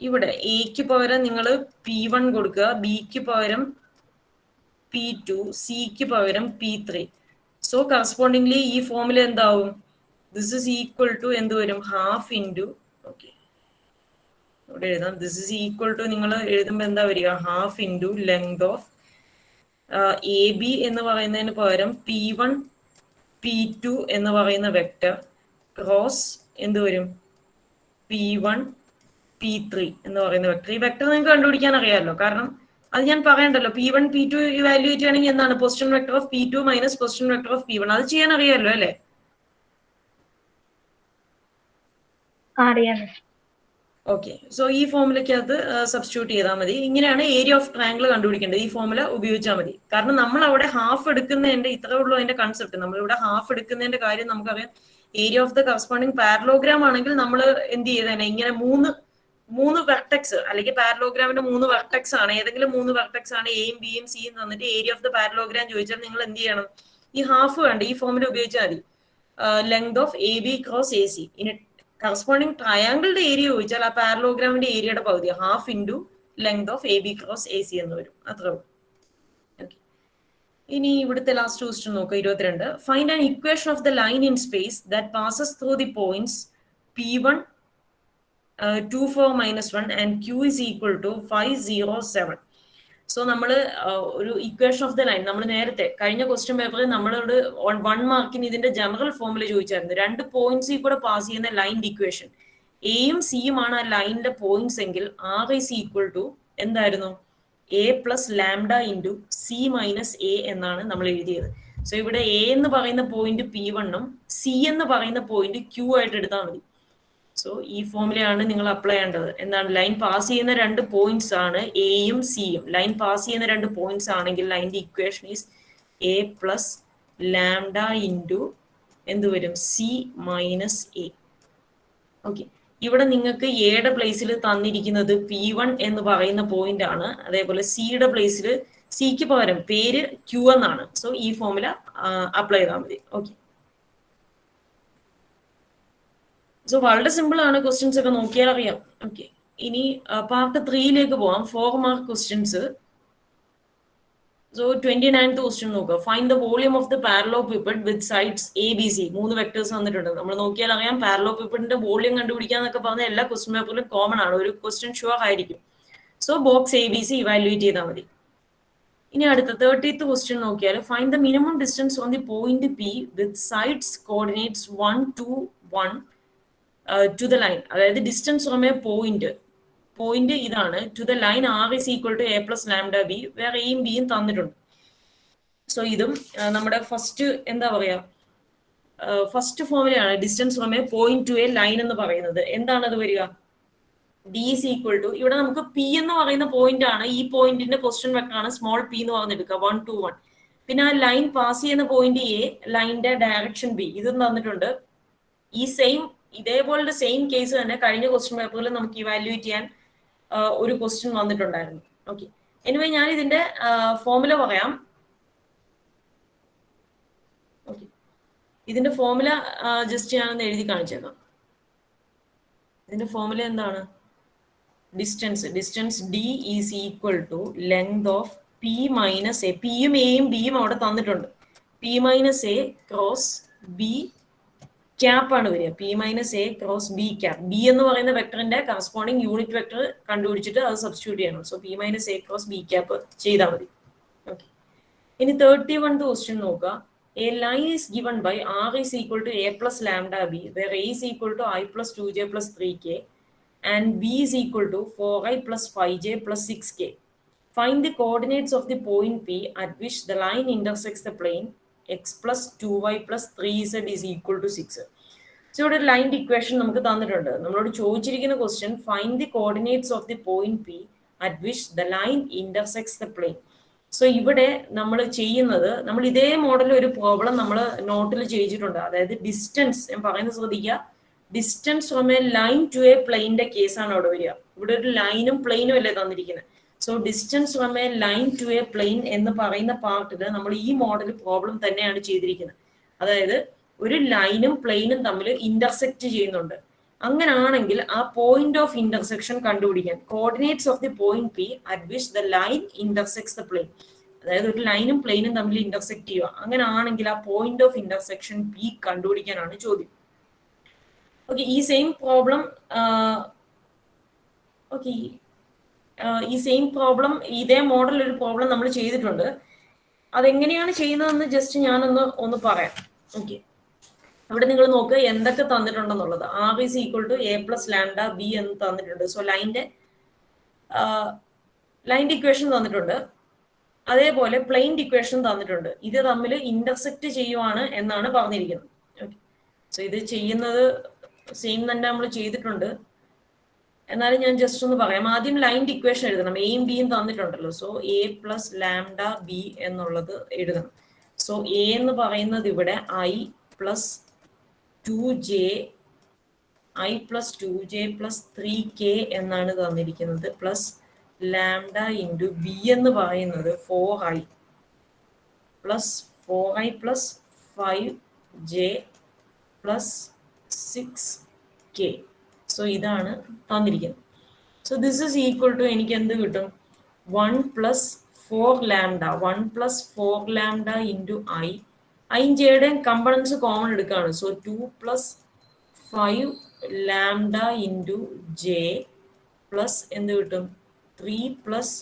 ഇവിടെ എക്ക് പകരം നിങ്ങൾ P1 കൊടുക്കുക, ബിക്ക് പകരം P2, സിക്ക് പകരം P3. സോ കറസ്പോണ്ടിങ്ലി ഈ ഫോമിൽ എന്താവും? ദിസ് ഇസ് ഈക്വൽ ടു എന്ത് വരും? ഹാഫ് ഇൻറ്റു, ഓക്കെ ഇവിടെ എഴുതാം, ദിസ് ഇസ് ഈക്വൽ ടു നിങ്ങൾ എഴുതുമ്പോൾ എന്താ വരിക? Half into length of A B എന്ന് പറയുന്നതിന് പകരം P1, P2 എന്ന് പറയുന്ന വെക്ടർ ക്രോസ് എന്ത് വരും? P1, P3 എന്ന് പറയുന്ന വെക്ടർ. ഈ വെക്ടർ നിങ്ങൾക്ക് കണ്ടുപിടിക്കാൻ അറിയാമല്ലോ, കാരണം അത് ഞാൻ പറയണ്ടല്ലോ. P1, P2 ഇവാലുവേറ്റ് ചെയ്യണമെങ്കിൽ എന്താണ്? Position vector of P2 minus position vector of P1. അത് ചെയ്യാൻ അറിയാമല്ലോ അല്ലേ? ഓക്കെ, സോ ഈ ഫോമുലയ്ക്കകത്ത് സബ്സ്റ്റിറ്റ്യൂട്ട് ചെയ്താൽ മതി. ഇങ്ങനെയാണ് ഏരിയ ഓഫ് ട്രയാങ്കിൾ കണ്ടുപിടിക്കേണ്ടത്. ഈ ഫോമുല ഉപയോഗിച്ചാൽ മതി. കാരണം നമ്മൾ അവിടെ ഹാഫ് എടുക്കുന്നതിന്റെ ഇത്രേ ഉള്ളൂ അതിന്റെ കൺസെപ്റ്റ്. നമ്മളിവിടെ ഹാഫ് എടുക്കുന്നതിന്റെ കാര്യം നമുക്കറിയാം. Area of the corresponding parallelogram ആണെങ്കിൽ നമ്മൾ എന്ത് ചെയ്തേനെ? ഇങ്ങനെ മൂന്ന് വെർട്ടെക്സ് അല്ലെങ്കിൽ പാരലോഗ്രാമിന്റെ 3 വെർട്ടെക്സ് ആണ്, ഏതെങ്കിലും 3 വെർട്ടെക്സ് ആണ് എയും ബിയും സിയും തന്നിട്ട് ഏരിയ ഓഫ് ദ പാരലോഗ്രാം ചോദിച്ചാൽ നിങ്ങൾ എന്ത് ചെയ്യണം? ഈ ഹാഫ് വേണ്ട, ഈ ഫോമിൽ ഉപയോഗിച്ചാൽ മതി. Length of A B cross A C. ഇനി കറസ്പോണ്ടിങ് ട്രയാങ്കിളിന്റെ ഏരിയ ചോദിച്ചാൽ ആ പാരലോഗ്രാമിന്റെ ഏരിയയുടെ പകുതി half into length of A B cross A C എന്ന് വരും. അത്രേ ഉള്ളൂ. ഓക്കെ, ഇനി ഇവിടുത്തെ ലാസ്റ്റ് ക്വസ്റ്റ്യൻ നോക്കുക. 22. Find an equation of the line in space that passes through the points P1 24 minus 1 and q is equal to 507. So നമ്മൾ ഒരു ഇക്വേഷൻ ഓഫ് ദ ലൈൻ നമ്മൾ നേരത്തെ കഴിഞ്ഞ ക്വസ്റ്റ്യൻ പേപ്പറിൽ നമ്മളോട് 1 മാർക്കിന് ഇതിന്റെ ജനറൽ ഫോമിൽ ചോദിച്ചായിരുന്നു. 2 പോയിന്റ്സിൽ കൂടെ പാസ് ചെയ്യുന്ന ലൈൻ്റെ ഇക്വേഷൻ എയും സിയും ആണ് ആ ലൈനിന്റെ പോയിന്റ്സ് എങ്കിൽ ആർ ഈസ് ഈക്വൽ ടു എന്തായിരുന്നു A plus lambda into C minus A എന്നാണ് നമ്മൾ എഴുതിയത്. സോ ഇവിടെ എ എന്ന് പറയുന്ന പോയിന്റ് P1 സി എന്ന് പറയുന്ന പോയിന്റ് Q ആയിട്ട് എടുത്താൽ മതി. സോ ഈ ഫോമുലയാണ് നിങ്ങൾ അപ്ലൈ ചെയ്യേണ്ടത്. എന്താണ് ലൈൻ പാസ് ചെയ്യുന്ന 2 പോയിന്റ്സ് ആണ് എയും സിയും. ലൈൻ പാസ് ചെയ്യുന്ന 2 പോയിന്റ്സ് ആണെങ്കിൽ ലൈൻ്റെ equation is A plus lambda into എന്ത് വരും സി മൈനസ് എ. ഓക്കെ, ഇവിടെ നിങ്ങൾക്ക് എയുടെ പ്ലേസിൽ തന്നിരിക്കുന്നത് P1 എന്ന് പറയുന്ന പോയിന്റ് ആണ്. അതേപോലെ സിയുടെ പ്ലേസിൽ സിക്ക് പകരം പേര് Q എന്നാണ്. സോ ഈ ഫോമുല അപ്ലൈ ചെയ്താൽ മതി. ഓക്കെ, സോ വളരെ സിമ്പിൾ ആണ്. ക്വസ്റ്റ്യൻസ് ഒക്കെ നോക്കിയാൽ അറിയാം. ഓക്കെ, ഇനി പാർട്ട് 3യിലേക്ക് പോവാം. 4 mark questions. So 29th question നോക്കുക. Find the volume of the parallelepiped with sides ABC. 3 vectors വന്നിട്ടുണ്ട്. നമ്മൾ നോക്കിയാൽ അറിയാം പാരലോപിപ്പഡിന്റെ വോളിയം കണ്ടുപിടിക്കാന്നൊക്കെ പറഞ്ഞ എല്ലാ ക്വസ്റ്റ്യൻ പേപ്പറിലും കോമൺ ആണ്. ഒരു ക്വസ്റ്റ്യൻ ഷുവർ ആയിരിക്കും. സോ ബോക്സ് ABC ഇവാലുവേറ്റ് ചെയ്താൽ മതി. ഇനി അടുത്ത 30th ക്വസ്റ്റ്യൻ നോക്കിയാൽ find the minimum distance on the point P with sides coordinates 1 2 1 to the line. അതായത് ഡിസ്റ്റൻസ് ഫ്രം എ പോയിന്റ് ഇതാണ് to the line R is equal to A plus lambda B. വേറെ എയും ബിയും തന്നിട്ടുണ്ട്. സോ ഇതും നമ്മുടെ ഫസ്റ്റ് എന്താ പറയാ ഫസ്റ്റ് ഫോമിലാണ് distance from a point to a line എന്ന് പറയുന്നത്. എന്താണ് അത് വരിക? ഡി ഇസ് ഈക്വൽ ടു ഇവിടെ നമുക്ക് പി എന്ന് പറയുന്ന പോയിന്റ് ആണ്. ഈ പോയിന്റിന്റെ പൊസിഷൻ വെക്ടറാണ് സ്മോൾ പി എന്ന് പറഞ്ഞെടുക്കുക 1 2 1. പിന്നെ ആ ലൈൻ പാസ് ചെയ്യുന്ന പോയിന്റ് എ, ലൈനിന്റെ ഡയറക്ഷൻ ബി, ഇതും തന്നിട്ടുണ്ട്. ഈ ഇതേപോലത്തെ സെയിം കേസ് തന്നെ കഴിഞ്ഞ ക്വസ്റ്റ്യൻ പേപ്പറിൽ നമുക്ക് ഇവാലുവേറ്റ് ചെയ്യാൻ ഒരു ക്വസ്റ്റ്യൻ വന്നിട്ടുണ്ടായിരുന്നു. ഓക്കെ, എനിവേ ഞാൻ ഇതിന്റെ ഫോമുല പറയാം. ഓക്കെ, ഇതിന്റെ ഫോമുല ജസ്റ്റ് ഞാനൊന്ന് എഴുതി കാണിച്ചേക്കാം. ഇതിന്റെ ഫോമുല എന്താണ്? Distance D is equal to length of P minus A. പിയും എയും ബിയും അവിടെ തന്നിട്ടുണ്ട്. P minus A cross B cap ആണ് വരിക. P minus A cross B cap. B എന്ന് പറയുന്ന വെക്ടറിന്റെ കറസ്പോണ്ടിങ് യൂണിറ്റ് വെക്ടർ കണ്ടുപിടിച്ചിട്ട് അത് സബ്സ്റ്റിറ്റ്യൂട്ട് ചെയ്യണം. So P minus A cross B cap ചെയ്താൽ മതി. ഓക്കെ, ഇനി 31th ക്വസ്റ്റ്യൻ നോക്കുക. A line is given by R is equal to A plus lambda B where A is equal to I plus 2j plus 3k and B is equal to 4i plus 5j plus 6k. Find the coordinates of the point P at which the line intersects the plane x plus 2y plus 3z is equal to 6. So ഇവിടെ ഒരു ലൈൻ്റെ ഇക്വേഷൻ നമുക്ക് തന്നിട്ടുണ്ട്. നമ്മളോട് ചോദിച്ചിരിക്കുന്ന question find the coordinates of the point P at which the line intersects the plane. So ഇവിടെ നമ്മൾ ചെയ്യുന്നത്, നമ്മൾ ഇതേ മോഡൽ ഒരു പ്രോബ്ലം നമ്മൾ നോട്ടിൽ ചെയ്തിട്ടുണ്ട്. അതായത് ഡിസ്റ്റൻസ്, ഞാൻ പറയുന്നത് ശ്രദ്ധിക്കുക, distance from a line to a പ്ലെയിൻ്റെ കേസാണ് അവിടെ വരിക. ഇവിടെ ഒരു ലൈനും പ്ലെയിനും അല്ലേ തന്നിരിക്കുന്നത്. So distance from a line to a plane എന്ന് പറയുന്ന പാർട്ടിൽ നമ്മൾ ഈ മോഡൽ പ്രോബ്ലം തന്നെയാണ് ചെയ്തിരിക്കുന്നത്. അതായത് ഒരു ലൈനും പ്ലെയിനും തമ്മിൽ ഇന്റർസെക്ട് ചെയ്യുന്നുണ്ട്. അങ്ങനാണെങ്കിൽ ആ പോയിന്റ് ഓഫ് ഇന്റർസെക്ഷൻ കണ്ടുപിടിക്കാൻ coordinates of the point P at which the line intersects the plain. അതായത് ഒരു ലൈനും പ്ലെയിനും തമ്മിൽ ഇന്റർസെക്ട് ചെയ്യുക. അങ്ങനാണെങ്കിൽ ആ പോയിന്റ് ഓഫ് ഇന്റർസെക്ഷൻ പി കണ്ടുപിടിക്കാനാണ് ചോദ്യം. ഓക്കെ, ഈ സെയിം പ്രോബ്ലം ഈ സെയിം പ്രോബ്ലം ഇതേ മോഡൽ ഒരു പ്രോബ്ലം നമ്മൾ ചെയ്തിട്ടുണ്ട്. അതെങ്ങനെയാണ് ചെയ്യുന്നതെന്ന് ജസ്റ്റ് ഞാനൊന്ന് പറയാം. ഓക്കെ, അവിടെ നിങ്ങൾ നോക്കുക എന്തൊക്കെ തന്നിട്ടുണ്ടെന്നുള്ളത്. R is equal to A plus lambda B എന്ന് തന്നിട്ടുണ്ട്. സോ ലൈൻ്റെ ഇക്വേഷൻ തന്നിട്ടുണ്ട്. അതേപോലെ പ്ലെയിൻ്റെ ഇക്വേഷൻ തന്നിട്ടുണ്ട്. ഇത് തമ്മിൽ ഇന്റർസെക്ട് ചെയ്യുവാണ് എന്നാണ് പറഞ്ഞിരിക്കുന്നത്. ഓക്കെ, സോ ഇത് ചെയ്യുന്നത് സെയിം തന്നെ നമ്മൾ ചെയ്തിട്ടുണ്ട്. എന്നാലും ഞാൻ ജസ്റ്റ് ഒന്ന് പറയാം. ആദ്യം ലൈൻ്റെ ഇക്വേഷൻ എഴുതണം. എയും ബിയും തന്നിട്ടുണ്ടല്ലോ. So A plus lambda B എന്നുള്ളത് എഴുതണം. സോ എ എന്ന് പറയുന്നത് ഇവിടെ I plus 2j plus 3k എന്നാണ് തന്നിരിക്കുന്നത്. പ്ലസ് ലാംഡ ഇൻറ്റു ബി എന്ന് പറയുന്നത് 4i plus 5j plus 6k. So ഇതാണ് തന്നിരിക്കുന്നത്. So this is equal to എനിക്ക് എന്ത് കിട്ടും? 1 പ്ലസ് 4 ലാംഡ ഇൻറ്റു ഐയും ജെയുടെയും കമ്പണൻസ് കോമൺ എടുക്കുകയാണ്. So 2 plus 5 lambda into J plus എന്ത് കിട്ടും 3 plus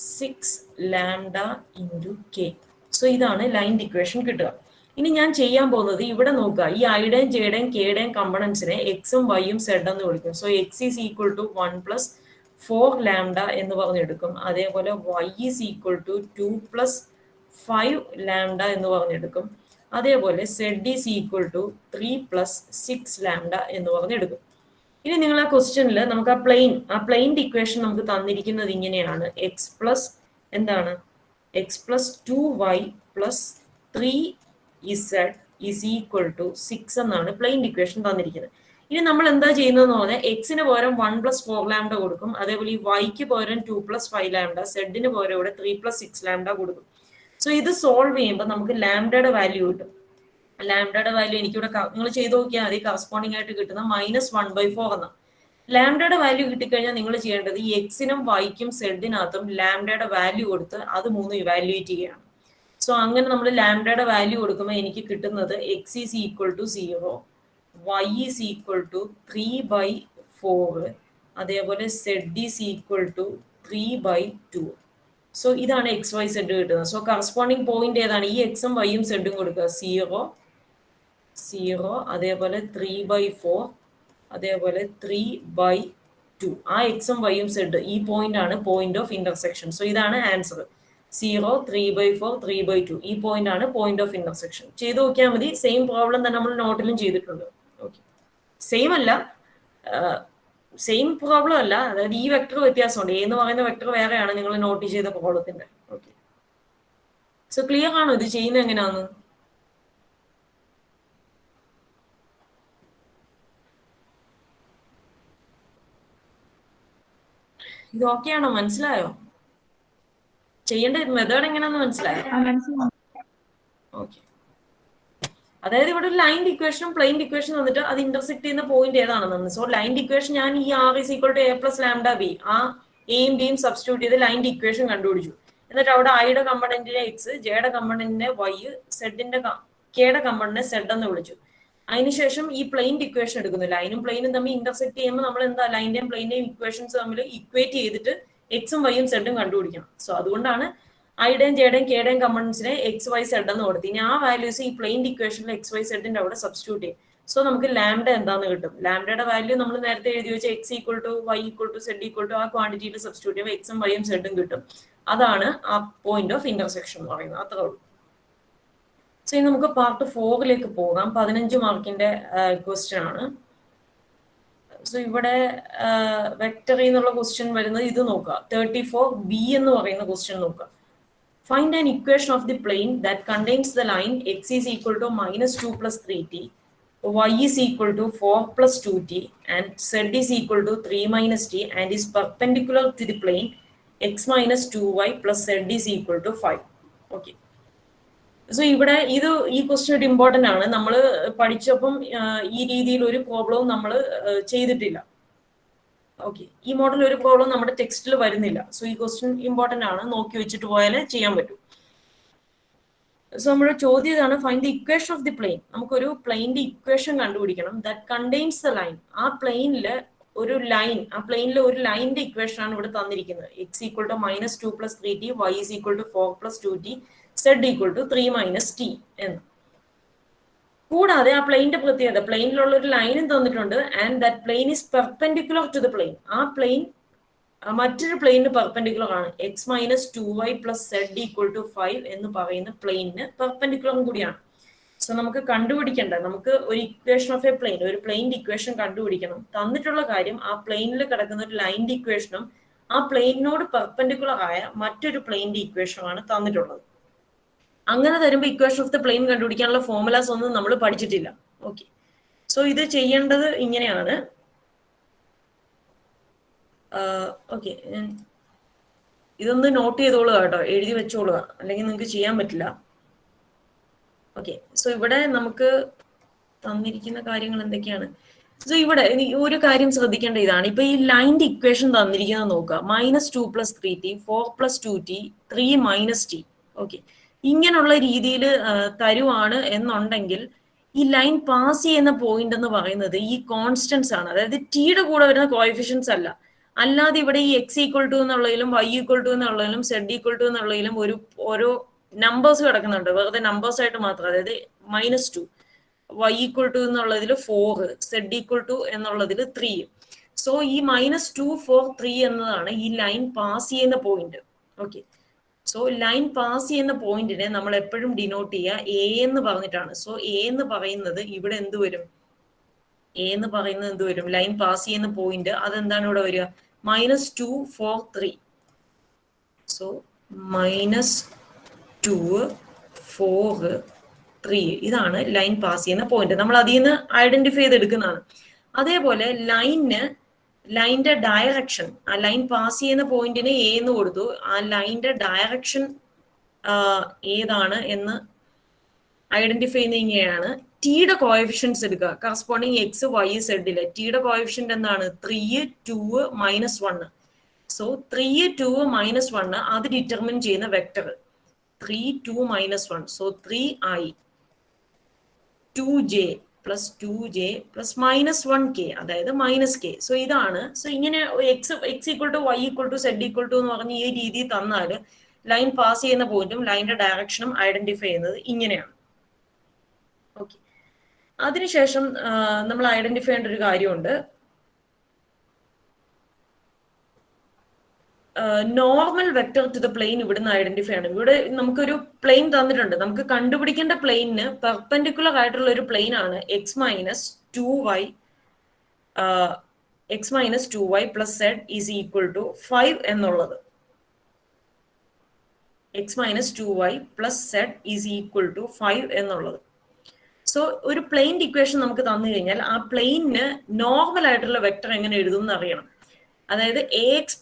6 lambda into K. So ഇതാണ് ലൈൻ്റെ ഇക്വേഷൻ കിട്ടുക. ഇനി ഞാൻ ചെയ്യാൻ പോകുന്നത് ഇവിടെ നോക്കുക, ഈ ഐയുടെയും ജെയുടെയും കെയുടെയും കമ്പണൻസിനെ എക്സും വൈയും സെഡ് എന്ന് വിളിക്കും. So X is equal to 1 plus 4 lambda എന്ന് പറഞ്ഞെടുക്കും. അതേപോലെ Y is equal to 2 plus 5 lambda എന്ന് പറഞ്ഞെടുക്കും. അതേപോലെ Z is equal to 3 plus 6 lambda എന്ന് പറഞ്ഞെടുക്കും. ഇനി നിങ്ങൾ ആ ക്വസ്റ്റ്യനിൽ നമുക്ക് ആ പ്ലെയിൻ്റെ ഇക്വേഷൻ നമുക്ക് തന്നിരിക്കുന്നത് ഇങ്ങനെയാണ്. എക്സ് പ്ലസ് എന്താണ് X plus 2y plus 3z is equal to 6 എന്നാണ് പ്ലെയിൻ ഇക്വേഷൻ തന്നിരിക്കുന്നത്. ഇനി നമ്മൾ എന്താ ചെയ്യുന്നതെന്ന് പറഞ്ഞാൽ എക്സിന് പകരം 1 പ്ലസ് 4 ലാംഡ കൊടുക്കും. അതേപോലെ ഈ വൈക്ക് പകരം 2 പ്ലസ് 5 ലാംഡ, സെഡിന് പകരം ഇവിടെ 3 പ്ലസ് 6 ലാംഡ കൊടുക്കും. സോ ഇത് സോൾവ് ചെയ്യുമ്പോൾ നമുക്ക് ലാംഡയുടെ വാല്യൂ കിട്ടും. ലാംഡയുടെ വാല്യൂ എനിക്കിവിടെ നിങ്ങൾ ചെയ്ത് നോക്കിയാൽ മതി. കറസ്പോണ്ടിങ് ആയിട്ട് കിട്ടുന്ന -1/4 എന്നാണ്. ലാംഡയുടെ വാല്യൂ കിട്ടിക്കഴിഞ്ഞാൽ നിങ്ങൾ ചെയ്യേണ്ടത് ഈ എക്സിനും വൈക്കും സെഡിനകത്തും ലാംഡയുടെ വാല്യൂ കൊടുത്ത് അത് മൂന്നും ഇവാലുവേറ്റ് ചെയ്യുകയാണ്. സോ അങ്ങനെ നമ്മൾ ലാംഡയുടെ വാല്യൂ കൊടുക്കുമ്പോൾ എനിക്ക് കിട്ടുന്നത് X is equal to 0, Y is equal to 3/4, അതേപോലെ Z is equal to 3/2. So ഇതാണ് എക്സ് വൈ സെഡ് കിട്ടുന്നത്. സോ കറസ്പോണ്ടിങ് പോയിന്റ് ഏതാണ്? ഈ എക്സും വൈയും സെഡും കൊടുക്കുക. 0, അതേപോലെ 3/4, അതേപോലെ 3/2. ആ എക്സും വൈയും സെഡ് ഈ പോയിന്റ് ആണ് പോയിന്റ് ഓഫ് ഇന്റർസെക്ഷൻ. സോ ഇതാണ് ആൻസർ. 0, 3/4, 3/2 ഈ പോയിന്റ് ആണ് പോയിന്റ് ഓഫ് ഇന്റർസെക്ഷൻ. ചെയ്ത് നോക്കിയാൽ മതി. സെയിം പ്രോബ്ലം തന്നെ നമ്മൾ നോട്ടിലും ചെയ്തിട്ടുണ്ട്. ഓക്കെ, സെയിം അല്ല, സെയിം പ്രോബ്ലം അല്ല, അതായത് ഈ വെക്ടർ വ്യത്യാസമുണ്ട്. എന്ന് പറയുന്ന വെക്ടർ വേറെയാണ് നിങ്ങൾ നോട്ട് ചെയ്ത പ്രോബ്ലത്തിന്റെ. ഓക്കെ, സോ ക്ലിയർ ആണോ ഇത് ചെയ്യുന്നത് എങ്ങനെയാന്ന്? ഇത് ഓക്കെ ആണോ? മനസ്സിലായോ? ചെയ്യേണ്ട മെത്തേഡ് എങ്ങനെയാന്ന് മനസ്സിലായോ? ഓക്കെ, അതായത് ഇവിടെ ഒരു ലൈൻ്റെ ഇക്വേഷനും പ്ലെയിൻ്റെ ഇക്വേഷൻ തന്നിട്ട് അത് ഇന്റർസെക്ട് ചെയ്യുന്ന പോയിന്റ് ഏതാണെന്ന്. സോ ലൈൻ്റെ ഇക്വേഷൻ ഞാൻ ഈ R is equal to A plus lambda B, ആ എയും ബിയും സബ്സ്റ്റിറ്റ്യൂട്ട് ചെയ്ത് ലൈൻ്റെ ഇക്വേഷൻ കണ്ടുപിടിച്ചു. എന്നിട്ട് അവിടെ ഐയുടെ കമ്പണന്റിനെ എക്സ്, ജെയുടെ കമ്പണന്റിനെ വൈ, സെഡിന്റെ കെയുടെ കമ്പണന്റിനെ സെഡ് എന്ന് വിളിച്ചു. അതിനുശേഷം ഈ പ്ലെയിൻ്റെ ഇക്വേഷൻ എടുക്കുന്നു. ലൈനും പ്ലെയിനും തമ്മിൽ ഇന്റർസെക്ട് ചെയ്യുമ്പോൾ നമ്മൾ എന്താ ലൈൻ്റെയും പ്ലെയിൻ്റെയും ഇക്വേഷൻസ് തമ്മിൽ ഇക്വേറ്റ് ചെയ്തിട്ട് എക്സും വൈയും സെഡും കണ്ടുപിടിക്കണം. സോ അതുകൊണ്ടാണ് ഐയുടെയും ജെയുടെയും കെയുടെയും കമ്പണൻസിനെ എക്സ് വൈ സെഡ് എന്ന് കൊടുത്തു. ഇനി ആ വാല്യൂസ് ഈ പ്ലെയിൻ ഇക്വേഷനിൽ എക്സ് വൈ സെഡിന്റെ അവിടെ സബ്സ്റ്റിറ്റ്യൂട്ട് ചെയ്യും. സോ നമുക്ക് ലാംഡ എന്താന്ന് കിട്ടും. ലാംഡയുടെ വാല്യൂ നമ്മൾ നേരത്തെ എഴുതി വെച്ച X equal to Y equal to Z equal to ആ ക്വാണ്ടിറ്റിയിൽ സബ്സ്റ്റിറ്റ്യൂട്ട് ചെയ്യുമ്പോൾ എക്സും വൈയും സെഡും കിട്ടും. അതാണ് ആ പോയിന്റ് ഓഫ് ഇന്റർസെക്ഷൻ എന്ന് പറയുന്നത്. അത്രേ ഉള്ളൂ. സോ ഇനി നമുക്ക് പാർട്ട് 4ലേക്ക് പോകാം. 15 മാർക്കിന്റെ ക്വസ്റ്റ്യൻ ആണ്. സോ ഇവിടെ വെക്ടറി എന്നുള്ള ക്വസ്റ്റ്യൻ വരുന്നത് ഇത് നോക്കുക. 34B എന്ന് പറയുന്ന ക്വസ്റ്റ്യൻ നോക്കുക. Find an equation of the plane that contains the line x is equal to -2 plus 3t, y is equal to 4 plus 2t, and z is equal to 3 minus t and is perpendicular to the plane x minus 2y plus z is equal to 5. Okay. So ഇവിടെ ഈ ക്വസ്റ്റ്യൻ ഇമ്പോർട്ടൻ്റ് ആണ്. നമ്മൾ പഠിച്ചപ്പം ഈ രീതിയിൽ ഒരു പ്രോബ്ലവും നമ്മൾ ചെയ്തിട്ടില്ല. ഓക്കെ, ഈ മോഡൽ ഒരു പ്രോബ്ലം നമ്മുടെ ടെക്സ്റ്റിൽ വരുന്നില്ല. സോ ഈ ക്വസ്റ്റ്യൻ ഇമ്പോർട്ടൻ്റ് ആണ്, നോക്കി വെച്ചിട്ട് പോയാലേ ചെയ്യാൻ പറ്റൂ. സോ നമ്മുടെ ചോദ്യം ഇതാണ്, find the equation of the plain. നമുക്കൊരു പ്ലെയിൻ്റെ ഇക്വേഷൻ കണ്ടുപിടിക്കണം. That contains the line. ആ പ്ലെയിനിൽ ഒരു ലൈൻ, ആ പ്ലെയിനിൽ ഒരു ലൈനിന്റെ ഇക്വേഷൻ ആണ് ഇവിടെ തന്നിരിക്കുന്നത്. X equal to -2 plus 3t, y is equal to 4 plus 2t, z equal to 3 minus t എന്ന്. കൂടാതെ ആ പ്ലെയിന്റെ പ്രത്യേകത, പ്ലെയിനിലുള്ള ഒരു ലൈനും തന്നിട്ടുണ്ട്. And that plane is perpendicular to the plane. ആ പ്ലെയിൻ മറ്റൊരു പ്ലെയിനിന് പെർപെൻഡിക്കുലർ ആണ്. X minus 2y plus Z equal to 5 എന്ന് പറയുന്ന പ്ലെയിനിന് പെർപെൻഡിക്കുലറും കൂടിയാണ്. സോ നമുക്ക് കണ്ടുപിടിക്കേണ്ട, നമുക്ക് ഒരു ഇക്വേഷൻ ഓഫ് എ പ്ലെയിൻ, ഒരു പ്ലെയിൻ്റെ ഇക്വേഷൻ കണ്ടുപിടിക്കണം. തന്നിട്ടുള്ള കാര്യം, ആ പ്ലെയിനിൽ കിടക്കുന്ന ഒരു ലൈനിന്റെ ഇക്വേഷനും ആ പ്ലെയിനോട് പെർപെൻഡിക്കുലർ ആയ മറ്റൊരു പ്ലെയിൻ്റെ ഇക്വേഷനുമാണ് തന്നിട്ടുള്ളത്. അങ്ങനെ തരുമ്പോൾ ഇക്വേഷൻ ഓഫ് ദ പ്ലെയിൻ കണ്ടുപിടിക്കാനുള്ള ഫോർമുലാസ് ഒന്നും നമ്മൾ പഠിച്ചിട്ടില്ല. ഓക്കെ, സോ ഇത് ചെയ്യേണ്ടത് ഇങ്ങനെയാണ്. ഓക്കെ, ഇതൊന്ന് നോട്ട് ചെയ്തോളുക കേട്ടോ, എഴുതി വെച്ചോളുക, അല്ലെങ്കിൽ നിങ്ങൾക്ക് ചെയ്യാൻ പറ്റില്ല. ഓക്കെ, സോ ഇവിടെ നമുക്ക് തന്നിരിക്കുന്ന കാര്യങ്ങൾ എന്തൊക്കെയാണ്? സോ ഇവിടെ ഒരു കാര്യം ശ്രദ്ധിക്കേണ്ട ഇതാണ്. ഇപ്പൊ ഈ ലൈനിന്റെ ഇക്വേഷൻ തന്നിരിക്കുന്നത് നോക്കുക. -2 plus 3t, 4 plus 2t, 3 minus t. Okay, ഇങ്ങനെയുള്ള രീതിയിൽ തരുവാണ് എന്നുണ്ടെങ്കിൽ ഈ ലൈൻ പാസ് ചെയ്യുന്ന പോയിന്റ് എന്ന് പറയുന്നത് ഈ കോൺസ്റ്റൻസ് ആണ്, അതായത് ടിയുടെ കൂടെ വരുന്ന കോഎഫിഷ്യൻസ് അല്ല. അല്ലാതെ ഇവിടെ ഈ എക്സ് ഈക്വൽ ടു എന്നുള്ളതിലും വൈ ഈക്വൽ ടു എന്നുള്ളതിലും സെഡ് ഈക്വൽ ടു എന്നുള്ളതിലും ഓരോ നമ്പേഴ്സ് കിടക്കുന്നുണ്ട്, വെറുതെ നമ്പേഴ്സ് ആയിട്ട് മാത്രം. അതായത് -2, വൈ ഈക്വൽ ടു എന്നുള്ളതിൽ 4, സെഡ് ഈക്വൽ ടു എന്നുള്ളതിൽ 3. സോ ഈ -2, 4, 3 എന്നതാണ് ഈ ലൈൻ പാസ് ചെയ്യുന്ന point. Okay, so line pass ചെയ്യുന്ന പോയിന്റിനെ നമ്മൾ എപ്പോഴും ഡിനോട്ട് ചെയ്യുക എ എന്ന് പറഞ്ഞിട്ടാണ്. സോ എ എന്ന് പറയുന്നത് ഇവിടെ എന്ത് വരും? എ എന്ന് പറയുന്നത് എന്ത് വരും? ലൈൻ പാസ് ചെയ്യുന്ന പോയിന്റ് അതെന്താണ് ഇവിടെ വരിക? -2, 4, 3. സോ -2, 4, 3 ഇതാണ് ലൈൻ പാസ് ചെയ്യുന്ന പോയിന്റ്. നമ്മൾ അതിൽ നിന്ന് ഐഡന്റിഫൈ ചെയ്തെടുക്കുന്നതാണ്. അതേപോലെ ലൈനിന്റെ ഡയറക്ഷൻ, ആ ലൈൻ പാസ് ചെയ്യുന്ന പോയിന്റിന് എ എന്ന് കൊടുത്തു, ആ ലൈനിന്റെ ഡയറക്ഷൻ ഏതാണ് എന്ന് ഐഡന്റിഫൈ ചെയ്യുന്നതാണ് ടിയുടെ കോഎഫിഷ്യൻസ് എടുക്കുക. കറസ്പോണ്ടിങ് എക്സ് വൈ സെഡിലെ ടിയുടെ കോഎഫിഷ്യന്റ് എന്താണ്? 3, 2, -1. സോ 3, 2, -1 അത് ഡിറ്റർമിൻ ചെയ്യുന്ന vector 3, 2, -1. So 3i 2j + 2j + -1k, അതായത് -k. സോ ഇതാണ്. സോ ഇങ്ങനെ X equal to Y equal to Z equal to എന്ന് പറഞ്ഞ് ഈ രീതിയിൽ തന്നാൽ ലൈൻ പാസ് ചെയ്യുന്ന പോയിന്റും ലൈനിന്റെ ഡയറക്ഷനും ഐഡന്റിഫൈ ചെയ്യുന്നത് ഇങ്ങനെയാണ്. ഓക്കെ, അതിനുശേഷം നമ്മൾ ഐഡന്റിഫൈ ചെയ്യേണ്ട ഒരു കാര്യമുണ്ട്. Normal vector to the plane ഇവിടുന്ന് ഐഡന്റിഫൈ ആണ്. ഇവിടെ നമുക്കൊരു പ്ലെയിൻ തന്നിട്ടുണ്ട്, നമുക്ക് കണ്ടുപിടിക്കേണ്ട പ്ലെയിനിന് പെർപെൻഡിക്കുലർ ആയിട്ടുള്ള ഒരു പ്ലെയിൻ ആണ് x - 2y + z = 5 എന്നുള്ളത്. x - 2y + z = 5 എന്നുള്ളത്. സോ ഒരു പ്ലെയിൻ ഇക്വേഷൻ നമുക്ക് തന്നു കഴിഞ്ഞാൽ ആ പ്ലെയിനിന് നോർമൽ ആയിട്ടുള്ള വെക്ടർ എങ്ങനെ എഴുതും എന്ന് അറിയണം. അതായത് ax +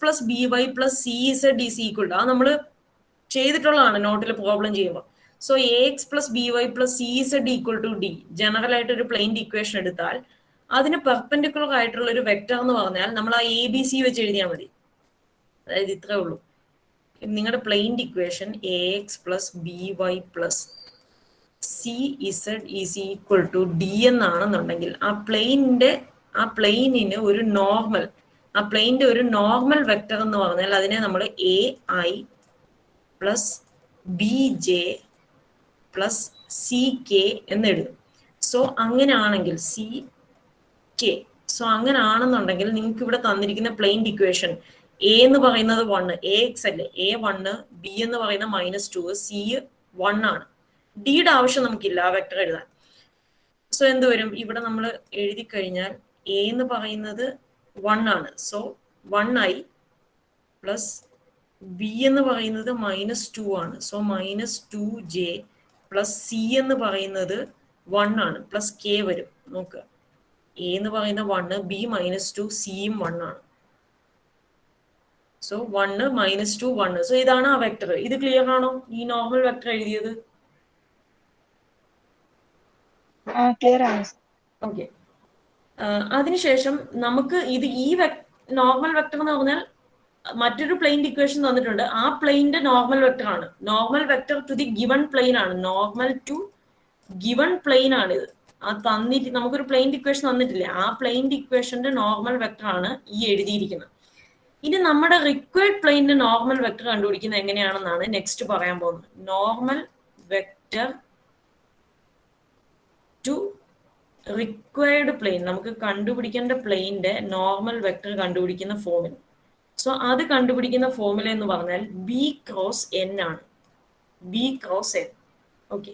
by + cz = അത് നമ്മൾ ചെയ്തിട്ടുള്ളതാണ് നോട്ടിൽ പ്രോബ്ലം ചെയ്യുമ്പോൾ. So ax + by + cz = d. General ആയിട്ട് ഒരു പ്ലെയിൻ ഇക്വേഷൻ എടുത്താൽ അതിന് പെർപെൻഡിക്കുലർ ആയിട്ടുള്ള ഒരു വെക്ടർ എന്ന് പറഞ്ഞാൽ നമ്മൾ ആ ABC വെച്ച് എഴുതിയാൽ മതി. അതായത് ഇത്രേ ഉള്ളൂ. നിങ്ങളുടെ plane equation ax + by + cz = d എന്നാണെന്നുണ്ടെങ്കിൽ ആ പ്ലെയിനിന് ഒരു നോർമൽ, ആ പ്ലെയിനിന്റെ ഒരു നോർമൽ വെക്ടർ എന്ന് പറഞ്ഞാൽ അതിനെ നമ്മൾ ai + bj + ck എന്ന് എഴുതും. സോ അങ്ങനെയാണെങ്കിൽ സോ അങ്ങനെയാണെന്നുണ്ടെങ്കിൽ നിങ്ങൾക്ക് ഇവിടെ തന്നിരിക്കുന്ന പ്ലെയിൻ ഇക്വേഷൻ എ എന്ന് പറയുന്നത് 1, ax അല്ലേ, a1, b എന്ന് പറയുന്ന -2, c 1 ആണ്. ഡിയുടെ ആവശ്യം നമുക്കില്ല ആ വെക്ടർ എഴുതാൻ. സോ എന്ത് വരും? ഇവിടെ നമ്മൾ എഴുതി കഴിഞ്ഞാൽ എ എന്ന് പറയുന്നത് 1 ആണ്. സോ 1i + b എന്ന് പറയുന്നത് -2 ആണ്. സോ -2j + c എന്ന് പറയുന്നത് 1 ആണ്, + k വരും. നോക്കുക, എ എന്ന് പറയുന്ന 1, b -2, c യും 1 ആണ്. സോ 1, -2, 1. സോ ഇതാണ് ആ വെക്ടർ. ഇത് ക്ലിയർ ആണോ? ഈ നോർമൽ വെക്ടർ എഴുതിയത്
ക്ലിയർ ആണ്.
ഓക്കെ, അതിനുശേഷം നമുക്ക് ഈ നോർമൽ വെക്ടർ എന്ന് പറഞ്ഞാൽ മറ്റൊരു പ്ലെയിൻ ഇക്വേഷൻ തന്നിട്ടുണ്ട്. ആ പ്ലെയിനിന്റെ നോർമൽ വെക്ടർ ആണ്. Normal vector to the given plane ആണ്. നോർമൽ ടു ഗിവൺ പ്ലെയിൻ ആണ് ഇത്. ആ തന്നിട്ട് നമുക്കൊരു പ്ലെയിൻ ഇക്വേഷൻ തന്നിട്ടില്ലേ, ആ പ്ലെയിൻ ഇക്വേഷന്റെ നോർമൽ വെക്ടർ ആണ് ഈ എഴുതിയിരിക്കുന്നത്. ഇനി നമ്മുടെ റിക്വയർഡ് പ്ലെയിനിന്റെ നോർമൽ വെക്ടർ കണ്ടുപിടിക്കുന്നത് എങ്ങനെയാണെന്നാണ് നെക്സ്റ്റ് പറയാൻ പോകുന്നത്. Normal vector to required plane, നമുക്ക് കണ്ടുപിടിക്കേണ്ട പ്ലെയിനിന്റെ നോർമൽ വെക്ടർ കണ്ടുപിടിക്കുന്ന ഫോമിൽ. സോ അത് കണ്ടുപിടിക്കുന്ന ഫോമുല എന്ന് പറഞ്ഞാൽ b × n ആണ്. b × n. ഓക്കെ,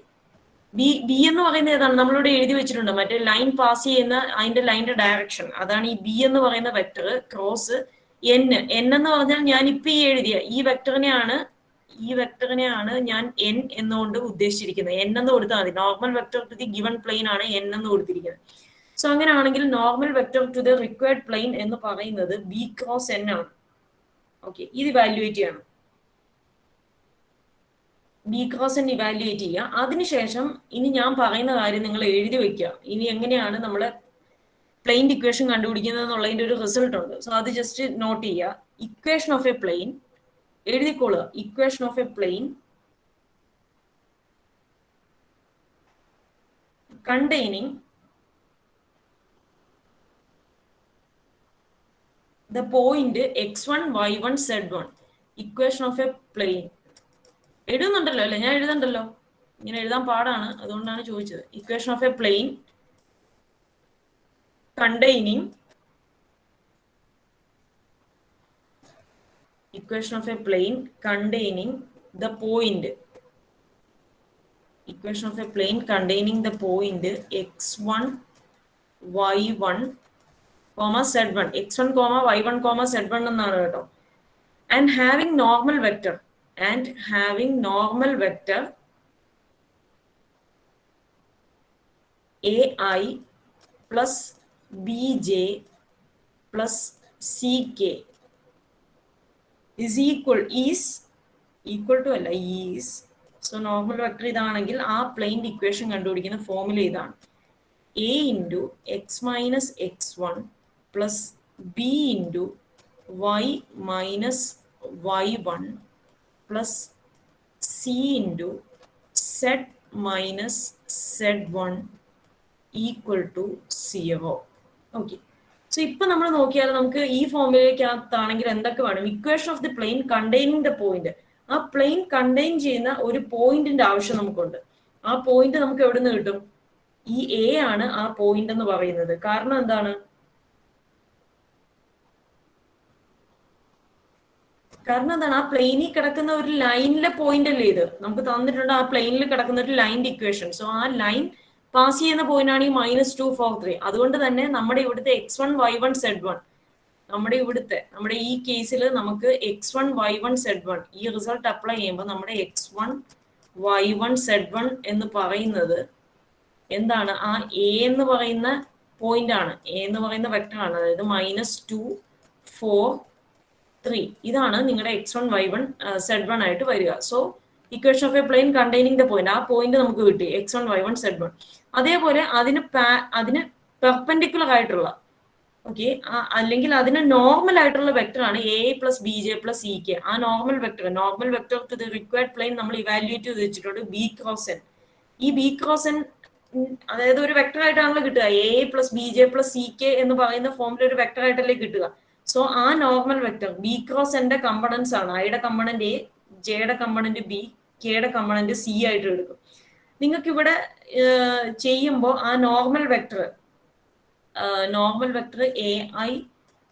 ബി എന്ന് പറയുന്നത് ഏതാണ്? നമ്മളിവിടെ എഴുതി വെച്ചിട്ടുണ്ട്, മറ്റേ ലൈൻ പാസ് ചെയ്യുന്ന അതിന്റെ ലൈനിന്റെ ഡയറക്ഷൻ. അതാണ് ഈ ബി എന്ന് പറയുന്ന വെക്ടർ ക്രോസ് n. n എന്ന് പറഞ്ഞാൽ ഞാൻ ഇപ്പൊ ഈ എഴുതിയ ഈ വെക്ടറിനെയാണ് ഞാൻ n എന്നുകൊണ്ട് ഉദ്ദേശിച്ചിരിക്കുന്നത്. n എന്ന് കൊടുത്താൽ മതി. Normal vector to the given plane ആണ് n എന്ന് കൊടുത്തിരിക്കുന്നത്. സോ അങ്ങനെയാണെങ്കിൽ normal vector to the required plane എന്ന് പറയുന്നത് b × n ആണ്. ഓക്കെ, ഇത് ഇവാലുവേറ്റ് ചെയ്യണം. b × n ഇവാലുവേറ്റ് ചെയ്യുക. അതിനുശേഷം ഇനി ഞാൻ പറയുന്ന കാര്യം നിങ്ങൾ എഴുതി വെക്കുക. ഇനി എങ്ങനെയാണ് നമ്മൾ പ്ലെയിൻ ഇക്വേഷൻ കണ്ടുപിടിക്കുന്നത് എന്നുള്ളതിന്റെ ഒരു റിസൾട്ട് ഉണ്ട്. സോ അത് ജസ്റ്റ് നോട്ട് ചെയ്യുക. ഇക്വേഷൻ ഓഫ് എ പ്ലെയിൻ എഴുതിക്കോളുക. Equation of a plane containing the point x1 y1 z1 equation of a plane. എഴുതുന്നുണ്ടല്ലോ അല്ലേ? ഞാൻ എഴുതണ്ടല്ലോ, ഇങ്ങനെ എഴുതാൻ പാടാണ്, അതുകൊണ്ടാണ് ചോദിച്ചത്. Equation of a plane containing equation of a plane containing the point equation of a plane containing the point x1 y1 comma z1 x1 comma y1 comma z1 എന്നാണ് കേട്ടോ. and having normal vector ai plus bj plus ck is equal to അല്ല is. സോ നോർമൽ വെക്ടർ ഇതാണെങ്കിൽ ആ പ്ലെയിൻ്റെ ഇക്വേഷൻ കണ്ടുപിടിക്കുന്ന ഫോർമുല ഇതാണ്: a into X minus X one plus B into Y minus Y one plus C into Z minus Z one equal to 0. Okay, so ഇപ്പൊ നമ്മൾ നോക്കിയാൽ നമുക്ക് ഈ ഫോർമുലയ്ക്കകത്താണെങ്കിൽ എന്തൊക്കെ വേണം? Equation of the plane containing the point. ആ പ്ലെയിൻ കണ്ടെയ്ൻ ചെയ്യുന്ന ഒരു പോയിന്റിന്റെ ആവശ്യം നമുക്കുണ്ട്. ആ പോയിന്റ് നമുക്ക് എവിടെ നിന്ന് കിട്ടും? ഈ എ ആണ് ആ പോയിന്റ് എന്ന് പറയുന്നത്. കാരണം എന്താണ്? ആ പ്ലെയിനിൽ കിടക്കുന്ന ഒരു ലൈനിലെ പോയിന്റ് അല്ലേ ഇത്? നമുക്ക് തന്നിട്ടുണ്ട് ആ പ്ലെയിനിൽ കിടക്കുന്ന ഒരു ലൈനിന്റെ ഇക്വേഷൻ. സോ ആ ലൈൻ പാസ് ചെയ്യുന്ന പോയിന്റ് ആണ് ഈ -243. അതുകൊണ്ട് തന്നെ നമ്മുടെ ഇവിടുത്തെ x1 y1 z1 നമ്മുടെ ഈ കേസിൽ നമുക്ക് x1 y1 z1 ഈ റിസൾട്ട് അപ്ലൈ ചെയ്യുമ്പോൾ നമ്മുടെ x1 y1 z1 എന്ന് പറയുന്നത് എന്താണ്? ആ എ എന്ന് പറയുന്ന പോയിന്റ് ആണ്, എ എന്ന് പറയുന്ന വെക്ടർ ആണ്. അതായത് -2 4 3 ഇതാണ് നിങ്ങളുടെ x1 y1 z1 ആയിട്ട് വരിക. So equation of a plane containing the point, ആ പോയിന്റ് നമുക്ക് കിട്ടി x1 y1 z1. അതേപോലെ അതിന് പെർപെൻഡിക്കുലർ ആയിട്ടുള്ള അല്ലെങ്കിൽ അതിന് നോർമൽ ആയിട്ടുള്ള വെക്ടർ ആണ് A plus B J plus C K. ആ normal vector to the required plane നമ്മൾ ഇവാലുവേറ്റ് ചെയ്ത് വെച്ചിട്ടുണ്ട് ബി ക്രോസ് എൻ. ഈ ബി ക്രോസ് എൻ അതായത് ഒരു വെക്ടർ ആയിട്ടാണല്ലോ കിട്ടുക. A plus B J plus C K എന്ന് പറയുന്ന ഫോമിൽ ഒരു വെക്ടർ ആയിട്ടല്ലേ കിട്ടുക. സോ ആ നോർമൽ വെക്ടർ ബി ക്രോസ് എൻ്റെ കമ്പണൻസ് ആണ്. ഐയുടെ കമ്പണന്റ് എ, ജെയുടെ കമ്പണന്റ് ബി, കെയുടെ കമ്പണന്റ് സി ആയിട്ട് എടുക്കും. നിങ്ങൾക്ക് ഇവിടെ ചെയ്യുമ്പോൾ ആ normal vector A I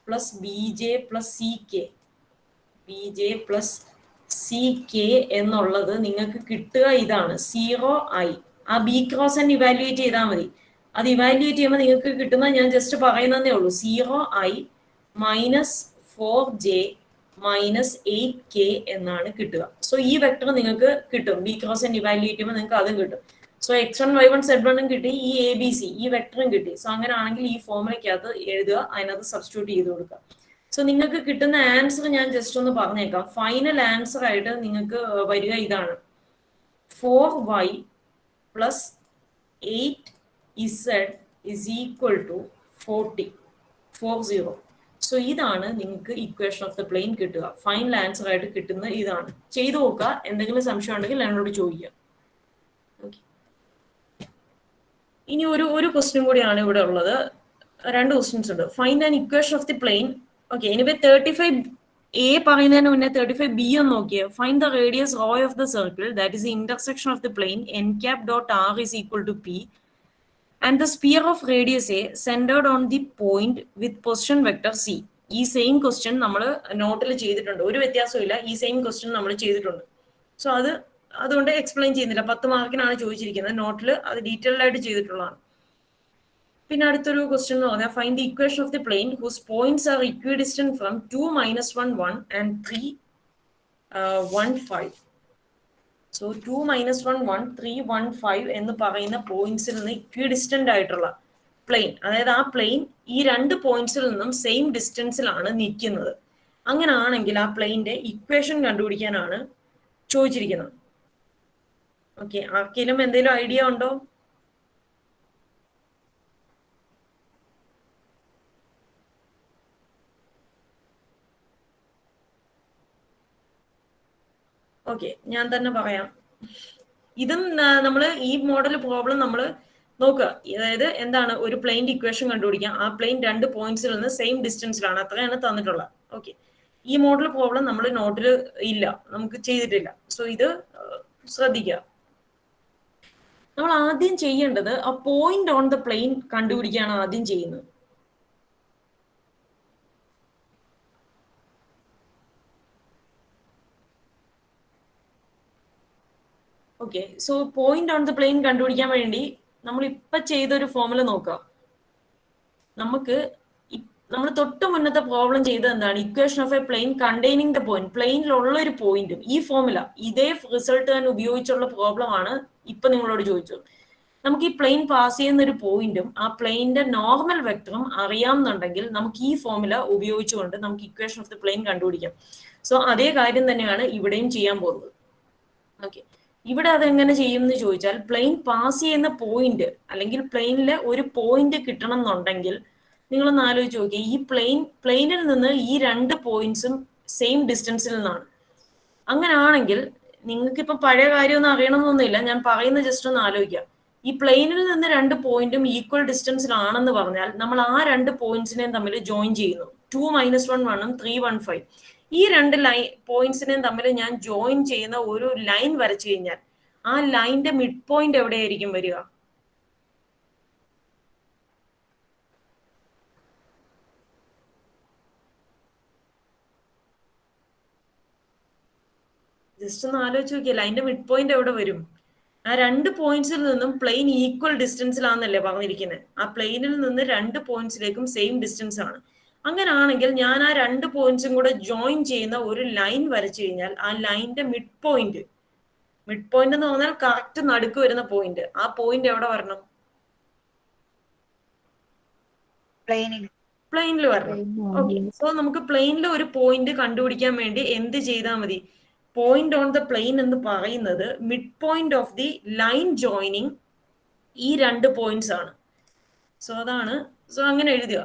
plus B J plus C K എന്നുള്ളത് നിങ്ങൾക്ക് കിട്ടുക ഇതാണ് 0i. ആ ബി ക്രോസ് എൻ ഇവാലുവേറ്റ് ചെയ്താൽ മതി. അത് ഇവാലുവേറ്റ് ചെയ്യുമ്പോൾ നിങ്ങൾക്ക് കിട്ടുന്നത് ഞാൻ ജസ്റ്റ് പറയുന്നതേ ഉള്ളൂ. 0i minus 4j minus 8k എന്നാണ് കിട്ടുക. സോ ഈ വെക്ടർ നിങ്ങൾക്ക് കിട്ടും. ബി ക്രോസ് എൻ ഇവാലുവേറ്റ് ചെയ്യുമ്പോൾ നിങ്ങൾക്ക് അതും കിട്ടും. സോ x1 y1 z1 കിട്ടി, ഈ എ ബി സി ഈ വെക്ടറും കിട്ടി. സോ അങ്ങനെ ആണെങ്കിൽ ഈ ഫോർമുലയ്ക്കകത്ത് എഴുതുക, അതിനകത്ത് സബ്സ്റ്റിറ്റ്യൂട്ട് ചെയ്ത് കൊടുക്കുക. സോ നിങ്ങൾക്ക് കിട്ടുന്ന ആൻസർ ഞാൻ ജസ്റ്റ് ഒന്ന് പറഞ്ഞേക്കാം. ഫൈനൽ ആൻസർ ആയിട്ട് നിങ്ങൾക്ക് വരിക ഇതാണ്: 4y plus 8z is equal to 40. So ഇതാണ് നിങ്ങൾക്ക് ഇക്വേഷൻ ഓഫ് ദ പ്ലെയിൻ കിട്ടുക. ഫൈനൽ ആൻസർ ആയിട്ട് കിട്ടുന്ന ഇതാണ്. ചെയ്തു നോക്കുക. എന്തെങ്കിലും സംശയം ഉണ്ടെങ്കിൽ എന്നോട് ചോദിക്കുക. ഇനി ഒരു ക്വസ്റ്റ്യൻ കൂടിയാണ് ഇവിടെ ഉള്ളത്. 2 ക്വസ്റ്റ്യൻസ് ഉണ്ട്. Find an equation of the plane. Okay, anyway 35A പറയുന്നതിന് മുന്നേ 35B ഒന്ന് നോക്കിയേ. Find the radius rho of the circle that is the intersection of the plane n cap dot r is equal to p and the sphere of radius a centered on the point with position vector c. ഈ സെയിം ക്വസ്റ്റ്യൻ നമ്മൾ നോട്ടിൽ ചെയ്തിട്ടുണ്ട്. ഒരു വ്യത്യാസവും ഇല്ല. ഈ സെയിം ക്വസ്റ്റ്യൻ നമ്മൾ ചെയ്തിട്ടുണ്ട്. സോ അതുകൊണ്ട് എക്സ്പ്ലെയിൻ ചെയ്യുന്നില്ല. 10 മാർക്കിനാണ് ചോദിച്ചിരിക്കുന്നത്. നോട്ടിൽ അത് ഡീറ്റെയിൽഡ് ആയിട്ട് ചെയ്തിട്ടുള്ളതാണ്. പിന്നെ അടുത്തൊരു ക്വസ്റ്റ്യൻ എന്ന് പറഞ്ഞാൽ find the equation of the plane whose points are equidistant from 2 - 1 1 and 3 1 5. So 2 - 1 1 3 1 5 എന്ന് പറയുന്ന പോയിന്റ്സിൽ നിന്ന് ഇക്വിഡിസ്റ്റന്റ് ആയിട്ടുള്ള പ്ലെയിൻ, അതായത് ആ പ്ലെയിൻ ഈ 2 പോയിന്റ്സിൽ നിന്നും സെയിം ഡിസ്റ്റൻസിലാണ് നിൽക്കുന്നത്. അങ്ങനെ ആണെങ്കിൽ ആ പ്ലെയിന്റെ ഇക്വേഷൻ കണ്ടുപിടിക്കാനാണ് ചോദിച്ചിരിക്കുന്നത്. ഓക്കെ, ആർക്കെങ്കിലും എന്തെങ്കിലും ഐഡിയ ഉണ്ടോ? ഓക്കെ, ഞാൻ തന്നെ പറയാം. ഇതും നമ്മൾ ഈ മോഡൽ പ്രോബ്ലം നമ്മൾ നോക്കുക, അതായത് എന്താണ് ഒരു പ്ലെയിൻ്റെ ഇക്വേഷൻ കണ്ടുപിടിക്കാം. ആ പ്ലെയിൻ 2 പോയിന്റ്സിൽ നിന്ന് സെയിം ഡിസ്റ്റൻസിലാണ്, അത്രയാണ് തന്നിട്ടുള്ളത്. ഓക്കെ, ഈ മോഡൽ പ്രോബ്ലം നമ്മൾ നോട്ടിൽ ഇല്ല, നമുക്ക് ചെയ്തിട്ടില്ല. സോ ഇത് ശ്രദ്ധിക്കുക. നമ്മൾ ആദ്യം ചെയ്യേണ്ടത് ആ പോയിന്റ് ഓൺ ദ പ്ലെയിൻ കണ്ടുപിടിക്കുകയാണ് ആദ്യം ചെയ്യുന്നത്. Okay, so point on the plain കണ്ടുപിടിക്കാൻ വേണ്ടി നമ്മൾ ഇപ്പൊ ചെയ്തൊരു ഫോമുല നോക്കുക. നമ്മൾ തൊട്ട് മുന്നത്തെ പ്രോബ്ലം ചെയ്തത് എന്താണ്? Equation of a plane containing the point, പ്ലെയിനിലുള്ള ഒരു പോയിന്റും ഈ ഫോമുല ഇതേ റിസൾട്ട് തന്നെ ഉപയോഗിച്ചുള്ള പ്രോബ്ലം ആണ് ഇപ്പൊ നിങ്ങളോട് ചോദിച്ചത്. നമുക്ക് ഈ പ്ലെയിൻ പാസ് ചെയ്യുന്ന ഒരു പോയിന്റും ആ പ്ലെയിനിന്റെ നോർമൽ വെക്ടറും അറിയാമെന്നുണ്ടെങ്കിൽ നമുക്ക് ഈ ഫോമുല ഉപയോഗിച്ചുകൊണ്ട് നമുക്ക് ഇക്വേഷൻ ഓഫ് ദ പ്ലെയിൻ കണ്ടുപിടിക്കാം. സോ അതേ കാര്യം തന്നെയാണ് ഇവിടെയും ചെയ്യാൻ പോകുന്നത്. ഓക്കെ, ഇവിടെ അതെങ്ങനെ ചെയ്യും എന്ന് ചോദിച്ചാൽ, പ്ലെയിൻ പാസ് ചെയ്യുന്ന പോയിന്റ് അല്ലെങ്കിൽ പ്ലെയിനിലെ ഒരു പോയിന്റ് കിട്ടണം എന്നുണ്ടെങ്കിൽ നിങ്ങളൊന്ന് ആലോചിച്ച് നോക്കിയേ, ഈ പ്ലെയിനിൽ നിന്ന് ഈ 2 പോയിന്റ്സും സെയിം ഡിസ്റ്റൻസിൽ നിന്നാണ്. അങ്ങനെയാണെങ്കിൽ നിങ്ങൾക്ക് ഇപ്പൊ പഴയ കാര്യമൊന്നും അറിയണമെന്നൊന്നുമില്ല, ഞാൻ പറയുന്ന ജസ്റ്റ് ഒന്ന് ആലോചിക്കാം. ഈ പ്ലെയിനിൽ നിന്ന് 2 പോയിന്റും ഈക്വൽ ഡിസ്റ്റൻസിലാണെന്ന് പറഞ്ഞാൽ നമ്മൾ ആ 2 പോയിന്റ്സിനെയും തമ്മിൽ ജോയിൻ ചെയ്യുന്നു. 2 - 1 1 3 1 5. ഈ 2 പോയിന്റ്സിനെയും തമ്മിൽ ഞാൻ ജോയിൻ ചെയ്യുന്ന ഒരു ലൈൻ വരച്ചു കഴിഞ്ഞാൽ ആ ലൈനിന്റെ മിഡ് പോയിന്റ് എവിടെയായിരിക്കും വരിക? ജസ്റ്റ് ഒന്ന് ആലോചിച്ച് നോക്കിയാൽ ലൈനിന്റെ മിഡ് പോയിന്റ് എവിടെ വരും? ആ 2 പോയിന്റ്സിൽ നിന്നും പ്ലെയിൻ ഈക്വൽ ഡിസ്റ്റൻസിലാണെന്നല്ലേ പറഞ്ഞിരിക്കുന്നത്. ആ പ്ലെയിനിൽ നിന്ന് 2 പോയിന്റ്സിലേക്കും സെയിം ഡിസ്റ്റൻസ് ആണ്. അങ്ങനെയാണെങ്കിൽ ഞാൻ ആ 2 പോയിന്റ്സും കൂടെ ജോയിൻ ചെയ്യുന്ന ഒരു ലൈൻ വരച്ചു കഴിഞ്ഞാൽ ആ ലൈനിന്റെ മിഡ് പോയിന്റ് എന്ന് പറഞ്ഞാൽ കറക്റ്റ് നടുക്ക് വരുന്ന പോയിന്റ്, ആ പോയിന്റ് എവിടെ വരണം? പ്ലെയിനിൽ വരണം. ഓക്കെ, സോ നമുക്ക് പ്ലെയിനിൽ ഒരു പോയിന്റ് കണ്ടുപിടിക്കാൻ വേണ്ടി എന്ത് ചെയ്താൽ മതി? പോയിന്റ് ഓൺ ദ പ്ലെയിൻ എന്ന് പറയുന്നത് mid point of the line joining ഈ 2 പോയിന്റ്സ് ആണ്. സോ അതാണ്. സോ അങ്ങനെ എഴുതുക.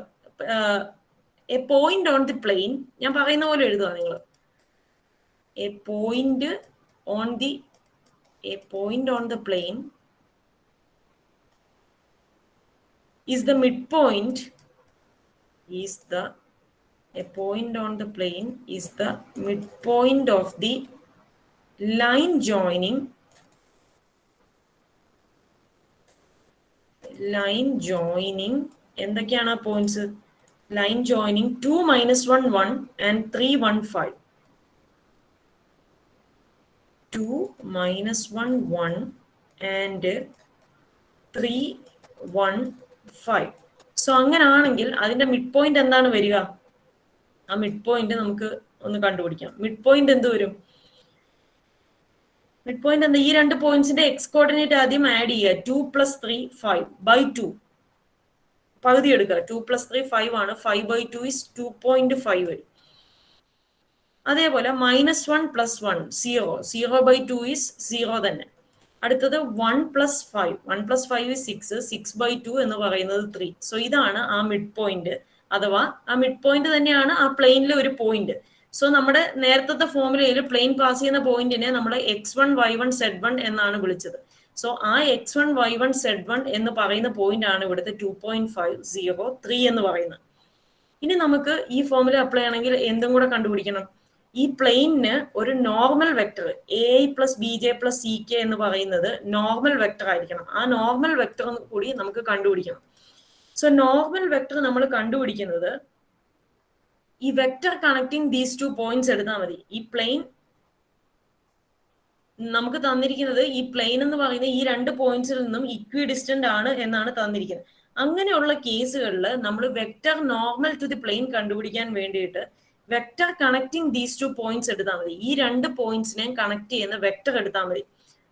A point on the plain, ഞാൻ പറയുന്ന പോലെ എഴുതുക നിങ്ങൾ. A point on the plain is the midpoint a point on the plane is the midpoint of the line joining എന്തൊക്കെയാണ് ആ points? Line joining 2 - 1 1 and 3 1 5. 2 - 1 1 and 3 1 5. So അങ്ങനാണെങ്കിൽ അതിന്റെ മിഡ് പോയിന്റ് എന്താണ് വരിക? ആ മിഡ് പോയിന്റ് നമുക്ക് ഒന്ന് കണ്ടുപിടിക്കാം. മിഡ് പോയിന്റ് എന്ത് വരും? മിഡ് പോയിന്റ് എന്താ? ഈ 2 പോയിന്റ്സിന്റെ എക്സ് കോർഡിനേറ്റ് ആദ്യം ആഡ് ചെയ്യുക. 2 + 3 5 / 2 പകുതി എടുക്കുക. 2 + 3 5 ആണ്. 5 / 2 is 2.5 വരും. അതേപോലെ -1 + 1 0. 0 / 2 is 0 തന്നെ. അടുത്തത് 1 + 5. 1 + 5 is 6. 6 / 2 എന്ന് പറയുന്നത് 3. സോ ഇതാണ് ആ മിഡ് പോയിന്റ്, അഥവാ ആ മിഡ് പോയിന്റ് തന്നെയാണ് ആ പ്ലെയിനിലെ ഒരു പോയിന്റ്. സോ നമ്മുടെ നേരത്തെ ഫോമുലയിൽ പ്ലെയിൻ പാസ് ചെയ്യുന്ന പോയിന്റിനെ നമ്മൾ x1 y1 z1 എന്നാണ് വിളിച്ചത്. സോ ആ x1 y1 z1 എന്ന് പറയുന്ന പോയിന്റ് ആണ് ഇവിടുത്തെ 2.503 എന്ന് പറയുന്നത്. ഇനി നമുക്ക് ഈ ഫോമുല അപ്ലൈ ചെയ്യണമെങ്കിൽ എന്തും കൂടെ കണ്ടുപിടിക്കണം. ഈ പ്ലെയിനിന് ഒരു normal vector ai + bj + ck എന്ന് പറയുന്നത് നോർമൽ വെക്ടർ ആയിരിക്കണം. ആ നോർമൽ വെക്ടർ കൂടി നമുക്ക് കണ്ടുപിടിക്കണം. സോ നോർമൽ വെക്ടർ നമ്മൾ കണ്ടുപിടിക്കുന്നത് ഈ വെക്ടർ കണക്ടിങ് ദീസ് 2 പോയിന്റ്സ് എടുത്താൽ മതി. ഈ പ്ലെയിൻ നമുക്ക് തന്നിരിക്കുന്നത്, ഈ പ്ലെയിൻ എന്ന് പറയുന്ന ഈ 2 പോയിന്റ്സിൽ നിന്നും ഇക്വി ഡിസ്റ്റന്റ് ആണ് എന്നാണ് തന്നിരിക്കുന്നത്. അങ്ങനെയുള്ള കേസുകളിൽ നമ്മൾ vector normal to the plane കണ്ടുപിടിക്കാൻ വേണ്ടിയിട്ട് വെക്ടർ കണക്ടിങ് ദീസ് 2 പോയിന്റ്സ് എടുത്താൽ മതി. ഈ 2 പോയിന്റ്സിനെയും കണക്ട് ചെയ്യുന്ന വെക്ടർ എടുത്താൽ മതി.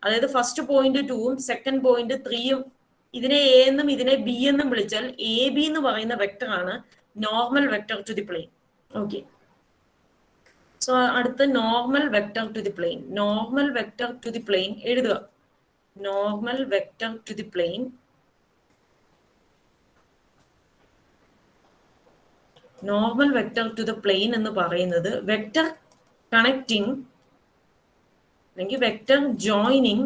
അതായത് ഫസ്റ്റ് പോയിന്റ് 2ഉം സെക്കൻഡ് പോയിന്റ് 3ഉം, ഇതിനെ എ എന്നും ഇതിനെ ബി എന്നും വിളിച്ചാൽ എ ബി എന്ന് പറയുന്ന വെക്ടർ ആണ് normal vector to the plane. Okay, so അടുത്ത normal vector to the plane. Normal vector to the plane എഴുതുക. Normal vector to the plane normal vector to the plane എന്ന് പറയുന്നത് വെക്ടർ കണക്ടിങ് അല്ലെങ്കിൽ vector joining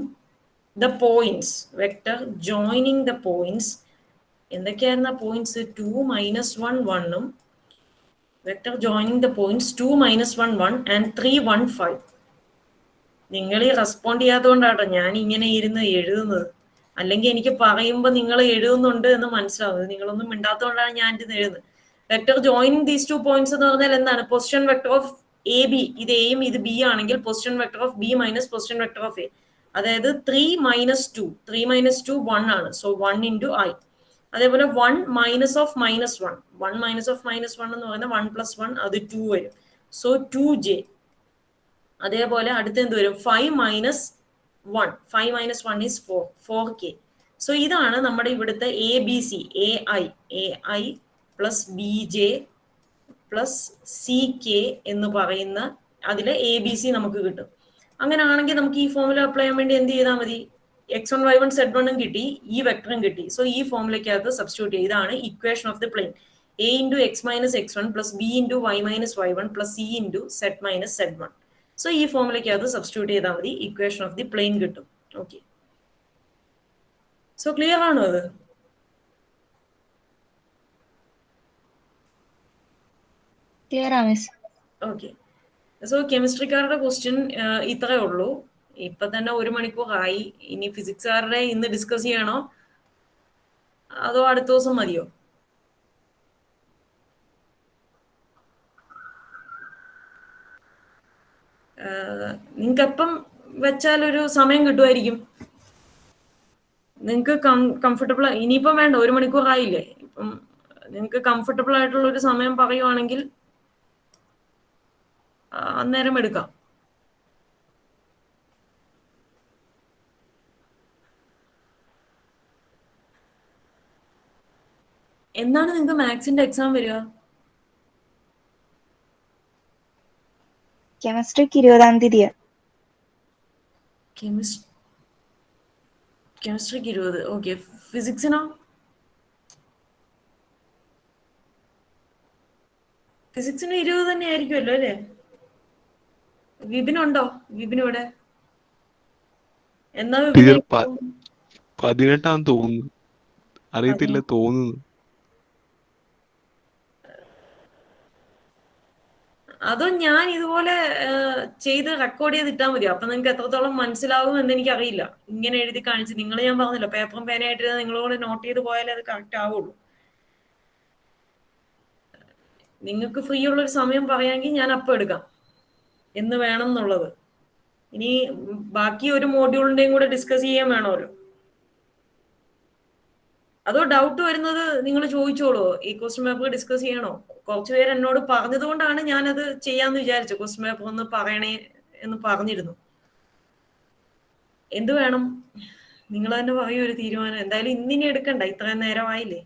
the points, vector joining the points. എന്തൊക്കെയായിരുന്ന പോയിന്റ്സ്? 2 minus 1 1 ഉം vector joining the points 2 minus 1 1 and 3 1 5. നിങ്ങൾ ഈ റെസ്പോണ്ട് ചെയ്യാത്തതുകൊണ്ടാട്ടോ ഞാൻ ഇങ്ങനെ ഇരുന്ന് എഴുതുന്നത്. അല്ലെങ്കിൽ എനിക്ക് പറയുമ്പോൾ നിങ്ങൾ എഴുതുന്നുണ്ട് എന്ന് മനസ്സിലാവുന്നത്. നിങ്ങളൊന്നും മിണ്ടാത്തതുകൊണ്ടാണ് ഞാൻ ഇരുന്ന് എഴുതുന്നത്. വെക്ടർ ജോയിനിങ് ദീസ് 2 പോയിന്റ്സ് എന്ന് പറഞ്ഞാൽ എന്താണ്? Position vector of A B, ഇത് എയും ഇത് ബി ആണെങ്കിൽ position vector of B minus position vector of A. അതായത് 3 minus 2, 3 minus 2 1 ആണ്. So 1 into I. അതേപോലെ 1 minus of minus 1, 1 minus of minus 1 എന്ന് പറയുന്നത് 1 plus 1, അത് 2 വരും. So 2j. അതേപോലെ അടുത്ത എന്ത് വരും? 5 minus 1, 5 minus 1 is 4, 4k. So ഇതാണ് നമ്മുടെ ഇവിടുത്തെ A B C, A I plus B J plus C K എന്ന് പറയുന്ന അതിലെ എ ബി സി നമുക്ക് കിട്ടും. അങ്ങനെ ആണെങ്കിൽ നമുക്ക് ഈ ഫോമുല അപ്ലൈ ചെയ്യാൻ വേണ്ടി എന്ത് ചെയ്താൽ മതി? x1 y1 z1 കിട്ടി, ഈ വെക്ടറും കിട്ടി. സോ ഈ ഫോമുലയ്ക്കകത്ത് സബ്സ്റ്റിറ്റ്യൂട്ട് ചെയ്ത് ഇതാണ് equation of the plain. a into x minus x1 plus b into y minus y1 plus c into z minus z1. So ഈ ഫോമുലയ്ക്കകത്ത് സബ്സ്റ്റിറ്റ്യൂട്ട് ചെയ്താൽ മതി, ഇക്വേഷൻ ഓഫ് ദി പ്ലെയിൻ കിട്ടും. ഓക്കെ, സോ ക്ലിയർ ആണോ അത്?
ക്ലിയർ ആണ് മിസ്.
ഓക്കെ, സോ കെമിസ്ട്രിക്കാരുടെ ക്വസ്റ്റ്യൻ ഇത്രയേ ഉള്ളൂ. ഇപ്പൊ തന്നെ 1 മണിക്കൂറായി. ഇനി ഫിസിക്സുകാരുടെ ഇന്ന് ഡിസ്കസ് ചെയ്യണോ അതോ അടുത്ത ദിവസം മതിയോ? നിങ്ങൾക്ക് എപ്പം വെച്ചാൽ ഒരു സമയം കിട്ടുമായിരിക്കും? നിങ്ങൾക്ക് കംഫർട്ടബിൾ, ഇനിയിപ്പം വേണ്ട, 1 മണിക്കൂറായില്ലേ, ഇപ്പം നിങ്ങൾക്ക് കംഫർട്ടബിൾ ആയിട്ടുള്ള ഒരു സമയം പറയുവാണെങ്കിൽ അന്നേരം എടുക്കാം. എന്നാണ് നിങ്ങൾക്ക് മാത്സിന്റെ എക്സാം വരിക?
കെമിസ്ട്രിക്ക് 20-ാം തീയതിയാ.
കെമിസ്ട്രിക്ക് 20. ഓക്കെ, ഫിസിക്സിനോ? ഫിസിക്സിന് 20 തന്നെ ആയിരിക്കുമല്ലോ അല്ലേ? വിപിനുണ്ടോ? വിപിൻ ഇവിടെ? എന്നാ വിപിൻ?
18 തോന്നുന്നു, അറിയത്തില്ല, തോന്നുന്നു.
അതോ ഞാൻ ഇതുപോലെ ചെയ്ത് റെക്കോർഡ് ചെയ്തിട്ടാൽ മതിയോ? അപ്പൊ നിങ്ങൾക്ക് എത്രത്തോളം മനസ്സിലാവും എന്ന് എനിക്ക് അറിയില്ല. ഇങ്ങനെ എഴുതി കാണിച്ച് നിങ്ങൾ, ഞാൻ പറഞ്ഞല്ലോ, പേപ്പറും പേനയായിട്ട് നിങ്ങളോട് നോട്ട് ചെയ്ത് പോയാലേ അത് കറക്റ്റ് ആവുള്ളൂ. നിങ്ങൾക്ക് ഫ്രീ ഉള്ളൊരു സമയം പറയാമെങ്കിൽ ഞാൻ അപ്പം എടുക്കാം, എന്ന് വേണം എന്നുള്ളത്. ഇനി ബാക്കി ഒരു മോഡ്യൂളിന്റെയും കൂടെ ഡിസ്കസ് ചെയ്യാൻ വേണമല്ലോ. അതോ ഡൗട്ട് വരുന്നത് നിങ്ങൾ ചോദിച്ചോളൂ, ഈ ക്വസ്റ്റ്യൻ പേപ്പർ ഡിസ്കസ് ചെയ്യണോ? കുറച്ചു പേര് എന്നോട് പറഞ്ഞത് കൊണ്ടാണ് ഞാനത് ചെയ്യാന്ന് വിചാരിച്ചു. ക്വസ്റ്റ്യൻ പേപ്പർ ഒന്ന് പറയണേ എന്ന് പറഞ്ഞിരുന്നു. എന്ത് വേണം നിങ്ങൾ തന്നെ പറയൂ, ഒരു തീരുമാനം. എന്തായാലും ഇന്നിനി എടുക്കണ്ട, ഇത്രയും നേരമായില്ലേ.